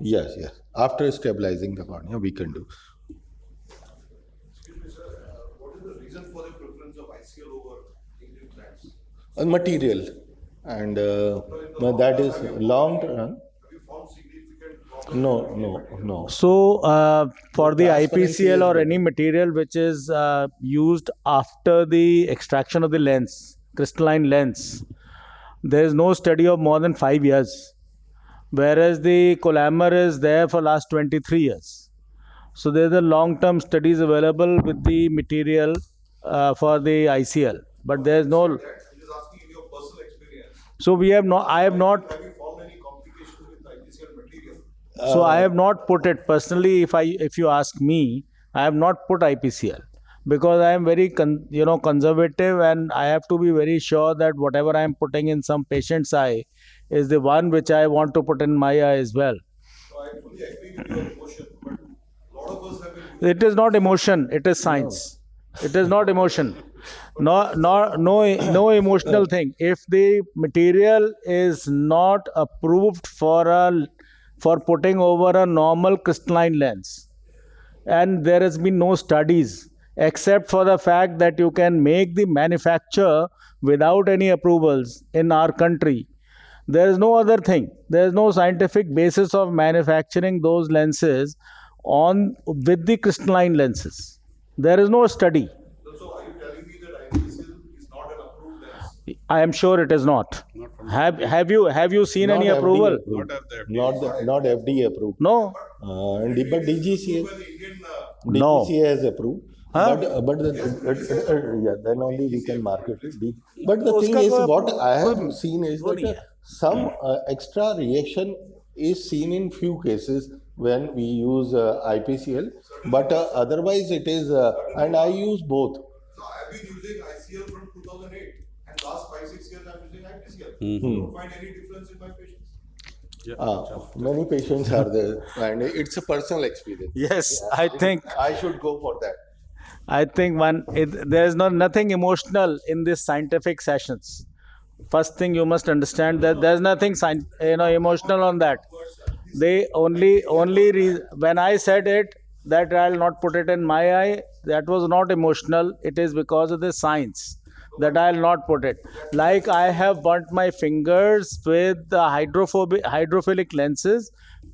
Yes. After stabilizing the cornea, we can do. Excuse me, sir. What is the reason for the preference of ICL over implants? Material. And that is long term. Have you found significant problems? No. So, for the transparency IPCL is or better. any material which is used after the extraction of the lens, crystalline lens, there is no study of more than 5 years, whereas the Collamer is there for last 23 years. So there are long-term studies available with the material for the ICL, but there is no. I'm just asking in your personal experience. So we have not. I have not. Have you found any complications with IPCL material? So I have not put it personally. If you ask me, I have not put IPCL because I am very conservative, and I have to be very sure that whatever I am putting in some patient's eye is the one which I want to put in my eye as well. So I fully agree with your emotion, but a lot of us have been using It is not emotion. It is science. It is not emotion. No emotional thing. If the material is not approved for putting over a normal crystalline lens, and there has been no studies except for the fact that you can make the manufacture without any approvals in our country. There is no other thing. There is no scientific basis of manufacturing those lenses with the crystalline lenses. There is no study. So are you telling me that IPCL is not an approved lens? I am sure it is not. Have you seen any Not approval? FDA approved. Not FDA approved. No. But DGCA. By the Indian No. DGCA has approved. Huh? Then only we can market it. But the thing is, what I have seen is that some extra reaction is seen in few cases when we use IPCL, but otherwise it is, and I use both. So I've been using ICL from 2008, and last 5-6 years I'm using IPCL. I don't find any difference in my patients. Many patients are there, and it's a personal experience. Yes, I think I should go for that. there is nothing emotional in these scientific sessions. First thing you must understand that there is nothing emotional on that. They only when I said it that I'll not put it in my eye, that was not emotional. It is because of the science that I'll not put it. Like I have burnt my fingers with the hydrophilic lenses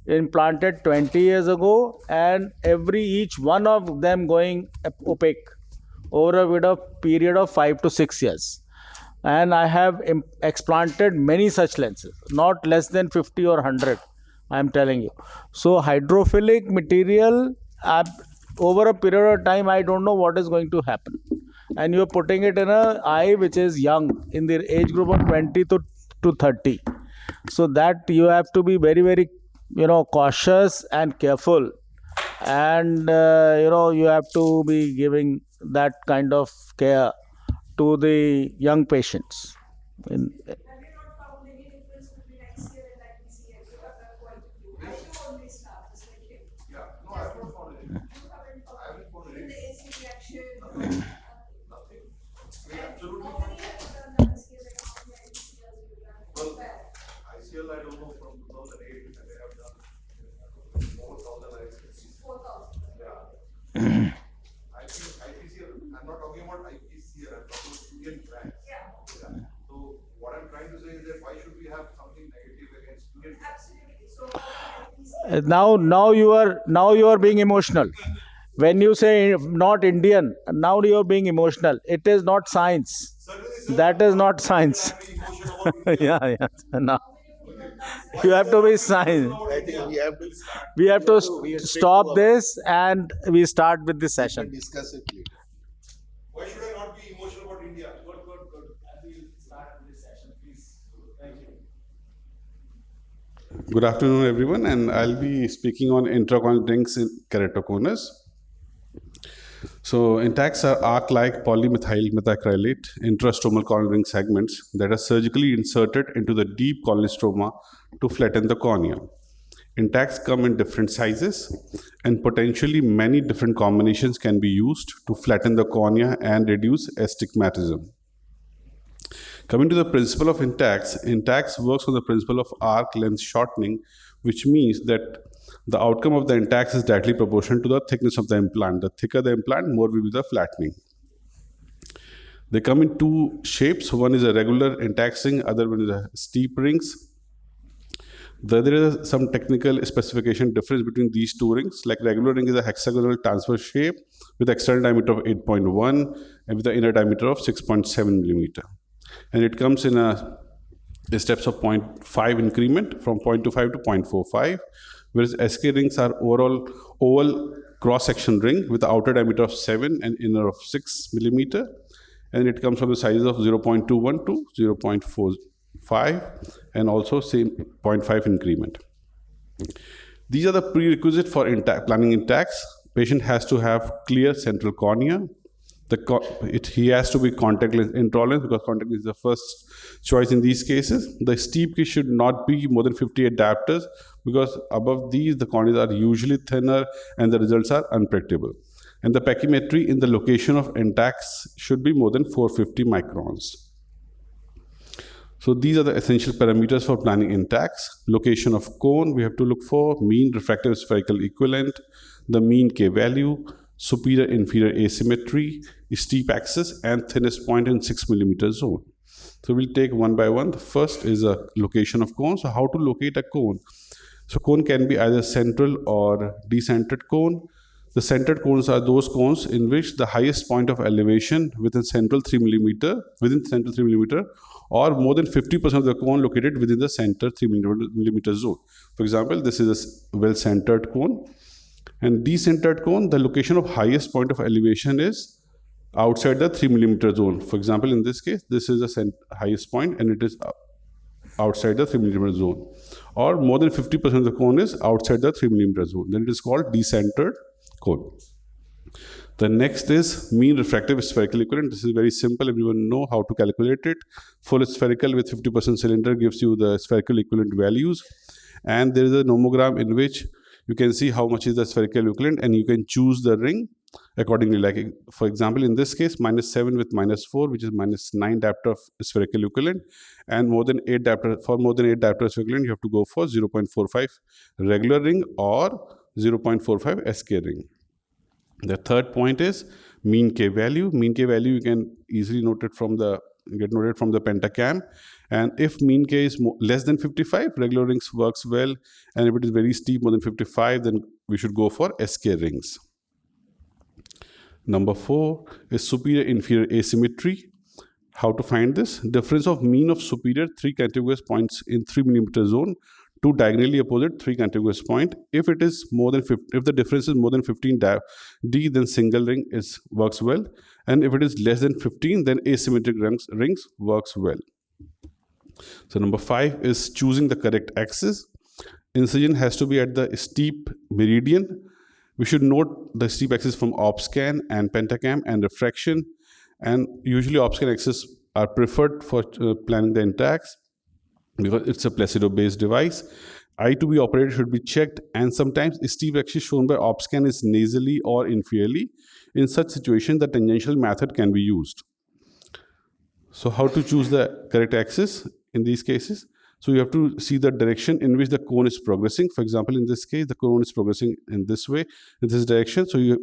implanted 20 years ago, and each one of them going opaque over a period of 5 to 6 years. And I have explanted many such lenses, not less than 50 or 100, I am telling you. So hydrophilic material, over a period of time, I don't know what is going to happen. And you are putting it in an eye which is young, in the age group of 20 to 30. So that you have to be very, very, cautious and careful. And, you have to be giving that kind of care to the young patients. Have you not found any difference between ICL and IPCL? You have that point of view. I do always start just like him. Yeah, no, I haven't found anything. You haven't I haven't found found in the anything. AC reaction. Nothing. I mean, absolutely. How many have you done the ICL and how many IPCLs have you done? Well, Where? ICL, I don't know, from 2008, and they have done over 1,000 ICLs. 4,000. Yeah. I think IPCL, I'm not talking about IPCL, I'm talking about Indian brands. Yeah. So what I'm trying to say is that why should we have something negative against Indian brands? Absolutely. So IPCL. Now you are being emotional. When you say not Indian, now you're being emotional. It is not science. Certainly, sir. That is not science. Have any emotion about India. Yeah, yeah. No. You have to be science. I think We have to stop this and we start with the session. discuss it later. Why should I not be emotional about India? Good. And we'll start with this session, please. Thank you. Good afternoon, everyone, and I'll be speaking on intracorneal rings in keratoconus. So, intacs are arc-like polymethyl methacrylate intrastomal corneal ring segments that are surgically inserted into the deep corneal stroma to flatten the cornea. Intacs come in different sizes, and potentially many different combinations can be used to flatten the cornea and reduce astigmatism. Coming to the principle of intacs works on the principle of arc length shortening, which means that the outcome of the intacs is directly proportional to the thickness of the implant. The thicker the implant, more will be the flattening. They come in two shapes. One is a regular intact ring, other one is a steep rings. There is some technical specification difference between these two rings. Like regular ring is a hexagonal transverse shape with external diameter of 8.1 and with the inner diameter of 6.7 millimeter. And it comes in a steps of 0.5 increment from 0.25 to 0.45, whereas SK rings are overall oval cross-section ring with the outer diameter of 7 and inner of 6 millimeter, and it comes from the sizes of 0.21 to 0.45 and also same 0.5 increment. These are the prerequisites for planning intacs. Patient has to have clear central cornea. He has to be contact lens intolerant because contact lens is the first choice in these cases. The steep case should not be more than 58 diopters because above these the corneas are usually thinner and the results are unpredictable. And the pachymetry in the location of intacs should be more than 450 microns. So these are the essential parameters for planning intacs. Location of cone we have to look for, mean refractive spherical equivalent, the mean K value, superior inferior asymmetry, steep axis, and thinnest point in 6 millimeter zone. So we'll take one by one. The first is a location of cone. So how to locate a cone? So cone can be either central or decentered cone. The centered cones are those cones in which the highest point of elevation within central 3 millimeter or more than 50% of the cone located within the center 3 millimeter zone. For example, this is a well-centered cone. And decentered cone, the location of highest point of elevation is outside the 3 millimeter zone. For example, in this case, this is the highest point and it is outside the 3 millimeter zone. Or more than 50% of the cone is outside the 3 millimeter zone. Then it is called decentered cone. The next is mean refractive spherical equivalent. This is very simple. Everyone know how to calculate it. Full spherical with 50% cylinder gives you the spherical equivalent values. And there is a nomogram in which you can see how much is the spherical equivalent and you can choose the ring accordingly. Like for example, in this case, -7 with -4, which is -9 diopter of spherical equivalent, and more than 8 diopter. For more than 8 diopter equivalent, you have to go for 0.45 regular ring or 0.45 SK ring. The third point is mean K value. Mean K value you can easily get noted from the pentacam, and if mean K is less than 55, regular rings works well, and if it is very steep, more than 55, then we should go for SK rings. Number 4 is superior inferior asymmetry. How to find this? Difference of mean of superior 3 contiguous points in 3 millimeter zone to diagonally opposite 3 contiguous point. If it is more than 50, if the difference is more than 15 D, then single ring works well, and if it is less than 15, then asymmetric rings works well. So number 5 is choosing the correct axis. Incision has to be at the steep meridian. We should note the steep axis from OpScan and pentacam and refraction, and usually OpScan axis are preferred for planning the intacs because it's a placido-based device. Eye to be operated should be checked, and sometimes steep axis shown by OpScan is nasally or inferiorly. In such situation, the tangential method can be used. So how to choose the correct axis in these cases? So you have to see the direction in which the cone is progressing. For example, in this case, the cone is progressing in this way, in this direction. So you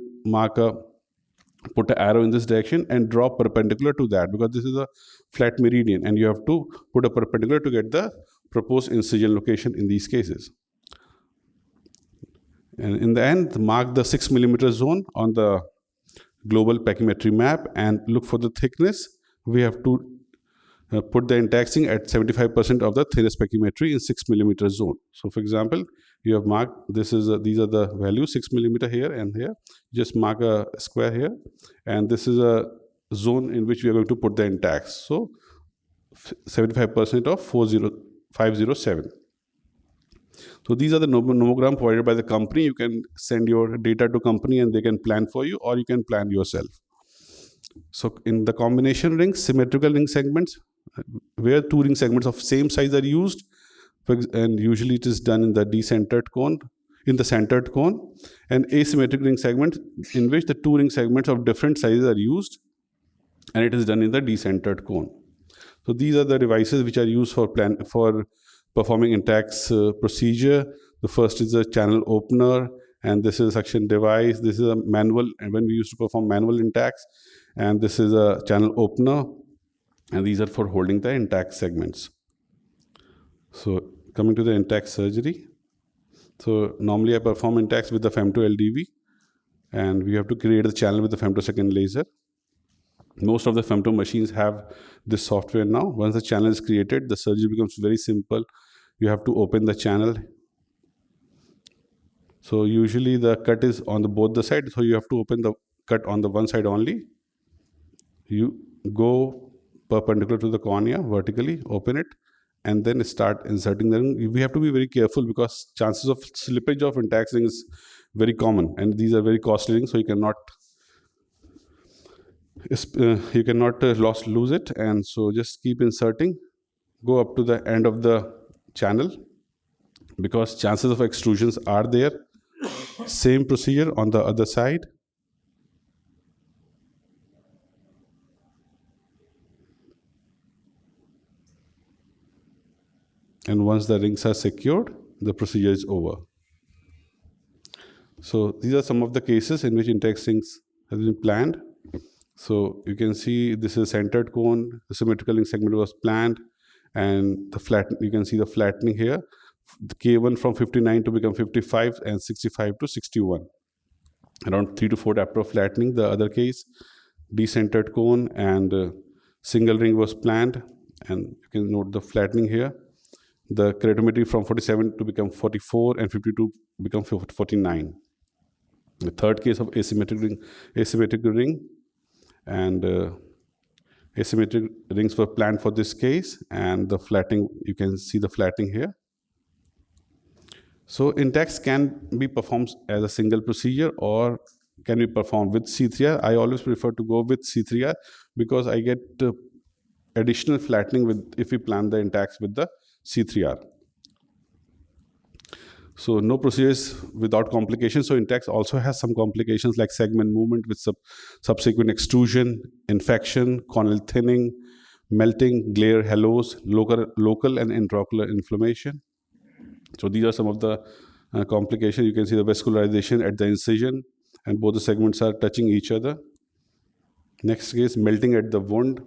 put an arrow in this direction and draw perpendicular to that, because this is a flat meridian and you have to put a perpendicular to get the proposed incision location in these cases. And in the end, mark the 6 millimeter zone on the global pachymetry map and look for the thickness. We have to put the intaxing at 75% of the thinnest pachymetry in 6 millimeter zone. So for example, you have marked, these are the values, 6 millimeter here and here. Just mark a square here, and this is a zone in which we are going to put the intax. So 75% of 507. So these are the nomogram provided by the company. You can send your data to company and they can plan for you, or you can plan yourself. So in the combination rings, symmetrical ring segments, where two ring segments of same size are used, and usually it is done in the decentered cone, in the centered cone, and asymmetric ring segments in which the two ring segments of different sizes are used, and it is done in the decentered cone. So these are the devices which are used for performing intax procedure. The first is a channel opener, and this is a suction device. This is a manual, and when we used to perform manual intax, and this is a channel opener, and these are for holding the intact segments. So coming to the intact surgery. So normally I perform intax with the femto LDV, and we have to create a channel with the femtosecond laser. Most of the femto machines have this software now. Once the channel is created, the surgery becomes very simple. You have to open the channel. So usually the cut is on both the sides, so you have to open the cut on the one side only. You go perpendicular to the cornea, vertically, open it, and then start inserting the ring. We have to be very careful because chances of slippage of intact ring is very common, and these are very costly rings, so you cannot lose it. And so just keep inserting, go up to the end of the channel, because chances of extrusions are there. Same procedure on the other side. And once the rings are secured, the procedure is over. So these are some of the cases in which intact rings have been planned. So you can see this is a centered cone, the symmetrical ring segment was planned, and you can see the flattening here. The K1 from 59 to become 55 and 65 to 61. Around 3 to 4 diopter flattening. The other case, decentered cone and single ring was planned, and you can note the flattening here. The keratometry from 47 to become 44 and 52 become 49. The third case of asymmetric ring, and asymmetric rings were planned for this case, and the flattening, you can see the flattening here. So intacs can be performed as a single procedure or can be performed with C3R. I always prefer to go with C3R because I get additional flattening if we plan the intacs with the C3R. So no procedures without complications. So intacs also has some complications like segment movement with subsequent extrusion, infection, corneal thinning, melting, glare, halos, local and intraocular inflammation. So these are some of the complications. You can see the vascularization at the incision, and both the segments are touching each other. Next case, melting at the wound.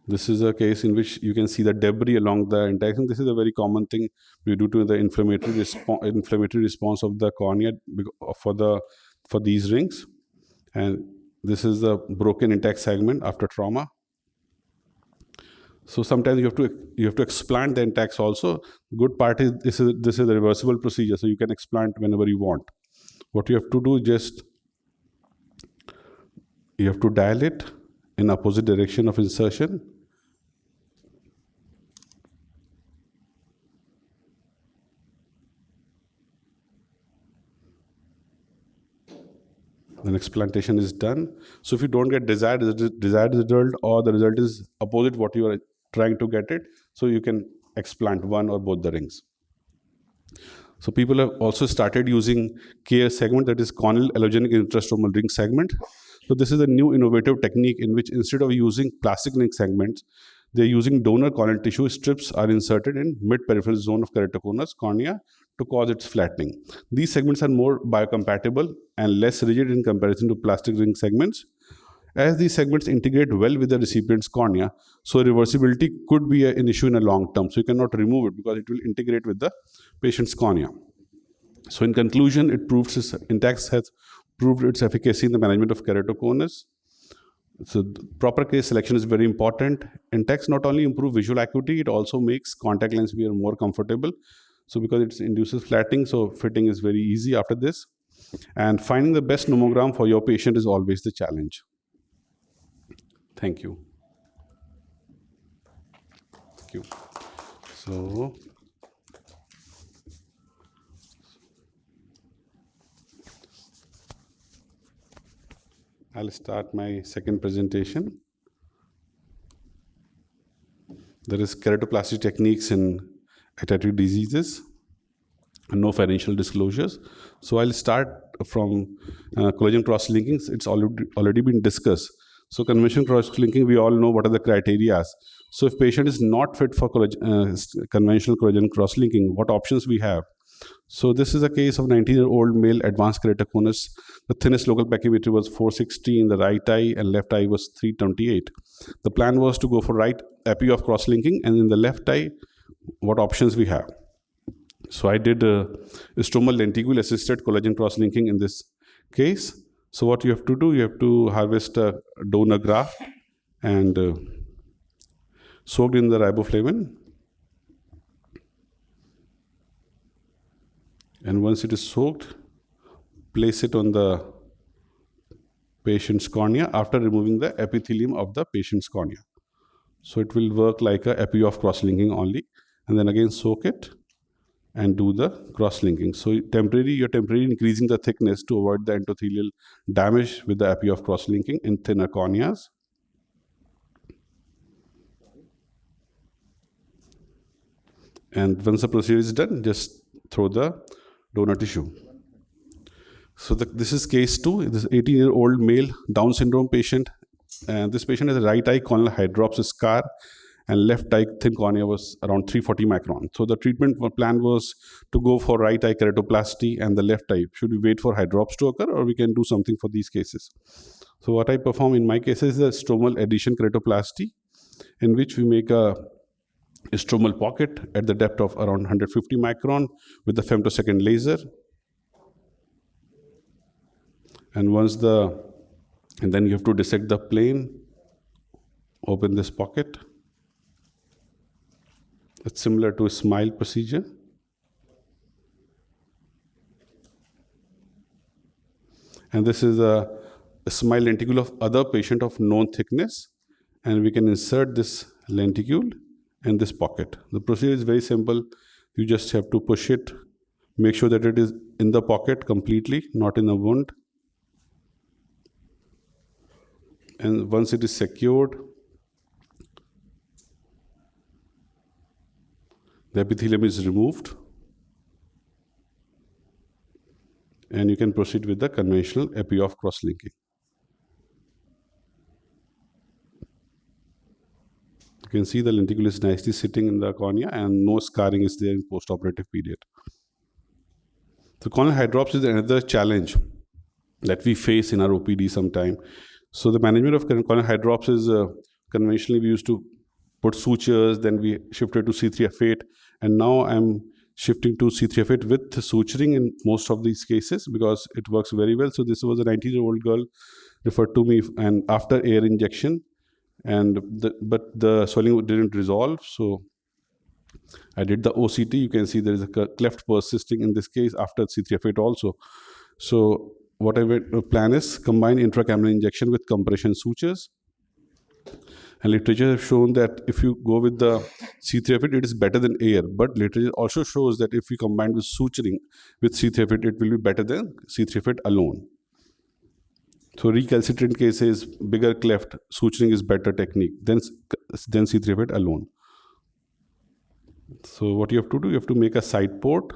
This is a case in which you can see the debris along the intact. This is a very common thing we do to the inflammatory response of the cornea for these rings. And this is the broken intact segment after trauma. So sometimes you have to explant the intacs also. Good part is this is a reversible procedure, so you can explant whenever you want. What you have to do is you have to dial it in opposite direction of insertion. Then explantation is done. So if you don't get desired result, or the result is opposite what you are trying to get it, so you can explant one or both the rings. So people have also started using KR segment, that is corneal allogenic intrastromal ring segment. So this is a new innovative technique in which instead of using plastic ring segments, they're using donor corneal tissue strips are inserted in mid-peripheral zone of keratoconus cornea to cause its flattening. These segments are more biocompatible and less rigid in comparison to plastic ring segments. As these segments integrate well with the recipient's cornea, so reversibility could be an issue in a long term. So you cannot remove it because it will integrate with the patient's cornea. So in conclusion, Intacs has proved its efficacy in the management of keratoconus. So proper case selection is very important. Intacs not only improve visual acuity, it also makes contact lens wear more comfortable. So because it induces flattening, so fitting is very easy after this. And finding the best nomogram for your patient is always the challenge. Thank you. Thank you. So I'll start my second presentation. There is keratoplasty techniques in attenuated diseases and no financial disclosures. So I'll start from collagen cross-linking. It's already been discussed. So conventional cross-linking, we all know what are the criteria. So if patient is not fit for conventional collagen cross-linking, what options we have? So this is a case of 19-year-old male advanced keratoconus. The thinnest local pachymetry was 460 in the right eye and left eye was 328. The plan was to go for right epi of cross-linking, and in the left eye, what options we have. So I did stromal lenticule assisted collagen cross-linking in this case. So what you have to do, you have to harvest a donor graft and soaked in the riboflavin. And once it is soaked, place it on the patient's cornea after removing the epithelium of the patient's cornea. So it will work like a epi of cross-linking only. And then again soak it and do the cross-linking. So you're temporarily increasing the thickness to avoid the endothelial damage with the epi of cross-linking in thinner corneas. And once the procedure is done, just throw the donor tissue. So this is case 2. This 18-year-old male Down syndrome patient. And this patient has a right eye corneal hydrops scar and left eye thin cornea was around 340 micron. So the treatment plan was to go for right eye keratoplasty and the left eye. Should we wait for hydrops to occur or we can do something for these cases? So what I perform in my case is a stromal addition keratoplasty, in which we make a stromal pocket at the depth of around 150 micron with the femtosecond laser. And then you have to dissect the plane, open this pocket. It's similar to a SMILE procedure. And this is a SMILE lenticule of other patient of known thickness. And we can insert this lenticule in this pocket. The procedure is very simple. You just have to push it, make sure that it is in the pocket completely, not in a wound. And once it is secured, the epithelium is removed. And you can proceed with the conventional epi of cross-linking. You can see the lenticule is nicely sitting in the cornea and no scarring is there in post-operative period. So corneal hydrops is another challenge that we face in our OPD sometime. So the management of corneal hydrops is conventionally we used to put sutures, then we shifted to C3F8, and now I'm shifting to C3F8 with suturing in most of these cases because it works very well. So this was a 19-year-old girl referred to me and after air injection, but the swelling didn't resolve. So I did the OCT. You can see there is a cleft persisting in this case after C3F8 also. So what I plan is combine intracameral injection with compression sutures. And literature has shown that if you go with the C3F8, it is better than air. But literature also shows that if we combine with suturing with C3F8, it will be better than C3F8 alone. So recalcitrant cases, bigger cleft, suturing is better technique than C3F8 alone. So what you have to do, you have to make a side port.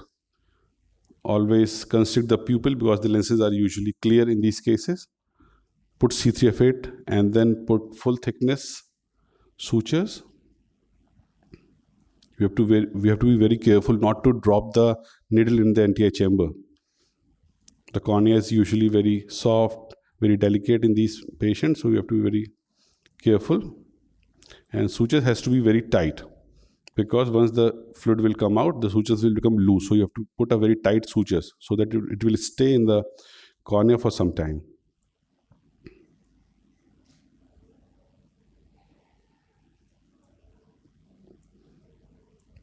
Always constrict the pupil because the lenses are usually clear in these cases. Put C3F8 and then put full thickness sutures. We have to be very careful not to drop the needle in the anti-eye chamber. The cornea is usually very soft, very delicate in these patients, so we have to be very careful. And suture has to be very tight because once the fluid will come out, the sutures will become loose. So you have to put a very tight sutures so that it will stay in the cornea for some time.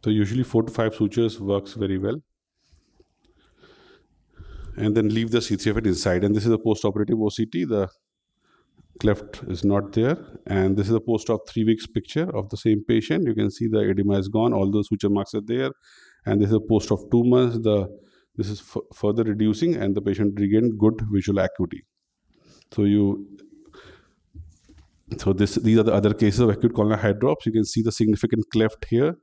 So usually 4 to 5 sutures works very well. And then leave the C3F8 inside. And this is a post-operative OCT. The cleft is not there. And this is a post-op 3 weeks picture of the same patient. You can see the edema is gone. All the suture marks are there. And this is a post-op 2 months. This is further reducing, and the patient regained good visual acuity. These are the other cases of acute corneal hydrops. You can see the significant cleft here.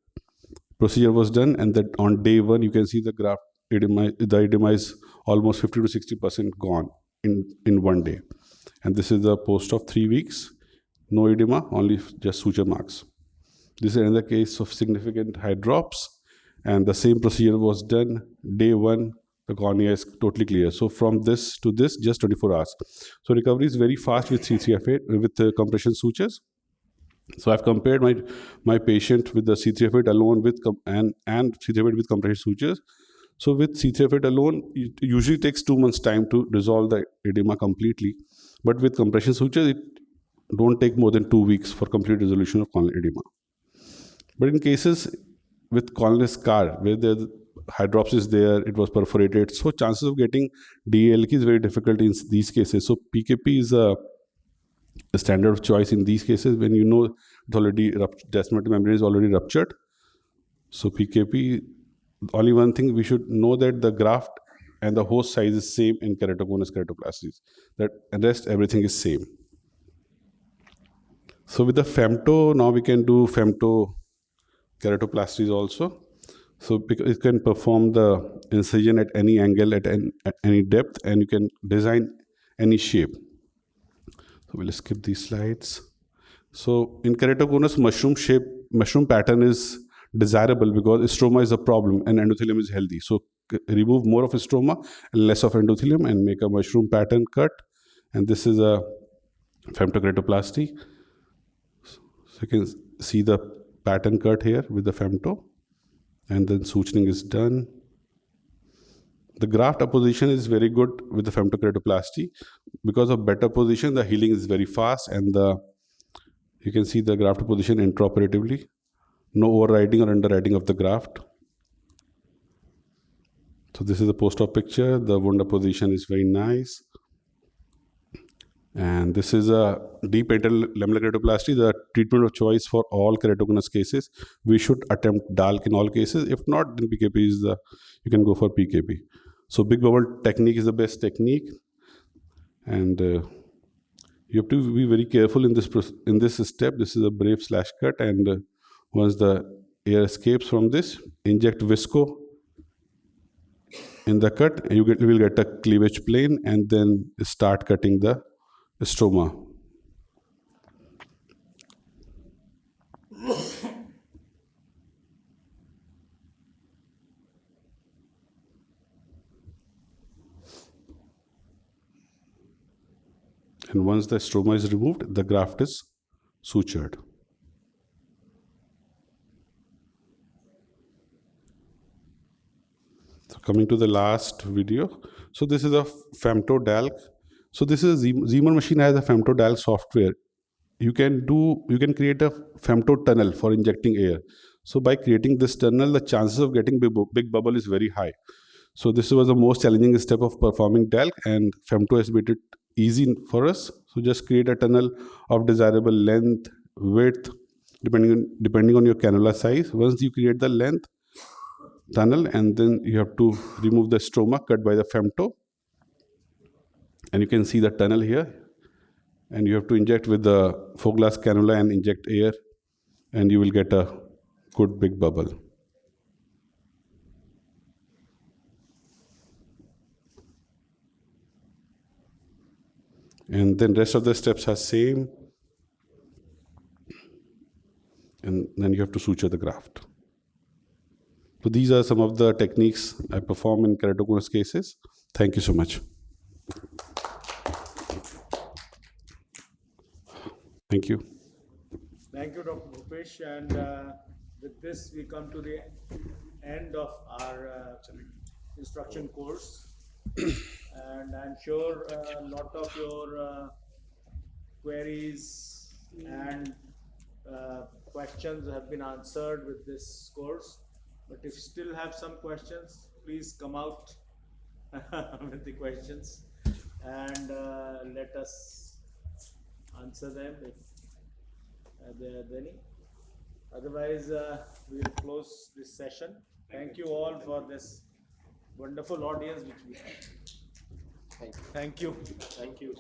Procedure was done, and that on day 1 you can see the graft edema. The edema is almost 50 to 60% gone in 1 day. And this is the post-op 3 weeks. No edema, only just suture marks. This is another case of significant hydrops, and the same procedure was done. Day 1, the cornea is totally clear. So from this to this, just 24 hours. So recovery is very fast with C3F8 with compression sutures. So I've compared my patient with the C3F8 alone and C3F8 with compression sutures. So with C3F8 alone, it usually takes 2 months time to resolve the edema completely. But with compression sutures, it don't take more than 2 weeks for complete resolution of corneal edema. But in cases with corneal scar, where the hydrops is there, it was perforated, so chances of getting DALK is very difficult in these cases. So PKP is a standard of choice in these cases when you know it's already descemet membrane is already ruptured. So PKP, only one thing we should know that the graft and the host size is same in keratoconus keratoplasties. That rest everything is same. So with the femto, now we can do femto keratoplasties also. So because it can perform the incision at any angle, at any depth, and you can design any shape. So we'll skip these slides. So in keratoconus, mushroom pattern is desirable because stroma is a problem and endothelium is healthy. So remove more of stroma and less of endothelium and make a mushroom pattern cut. And this is a femtokeratoplasty. So you can see the pattern cut here with the femto, and then suturing is done. The graft apposition is very good with the femtokeratoplasty. Because of better position, the healing is very fast, and you can see the graft apposition intraoperatively. No overriding or underwriting of the graft. So this is the post-op picture. The wound apposition is very nice. And this is a deep interlamellar keratoplasty, the treatment of choice for all keratoconus cases. We should attempt DALK in all cases. If not, then PKP is you can go for PKP. So big bubble technique is the best technique. And you have to be very careful in this step. This is a brave/cut, and once the air escapes from this, inject visco in the cut, and you will get a cleavage plane, and then start cutting the stroma. And once the stroma is removed, the graft is sutured. So coming to the last video. So this is a femto-DALK. So this is Zemer machine has a femto-DALK software. You can create a femto tunnel for injecting air. So by creating this tunnel, the chances of getting big bubble is very high. So this was the most challenging step of performing DALK, and femto has made it easy for us. So just create a tunnel of desirable length, width, depending on your cannula size. Once you create the length tunnel, and then you have to remove the stroma cut by the femto. And you can see the tunnel here, and you have to inject with the 4-glass cannula and inject air, and you will get a good big bubble. And then rest of the steps are same, and then you have to suture the graft. So these are some of the techniques I perform in keratoconus cases. Thank you so much. Thank you. Thank you, Dr. Bhupesh. And with this, we come to the end of our instruction course. And I'm sure a lot of your queries and questions have been answered with this course. But if you still have some questions, please come out with the questions and let us answer them if there are any. Otherwise, we'll close this session. Thank you all for this wonderful audience which we had. Thank you. Thank you.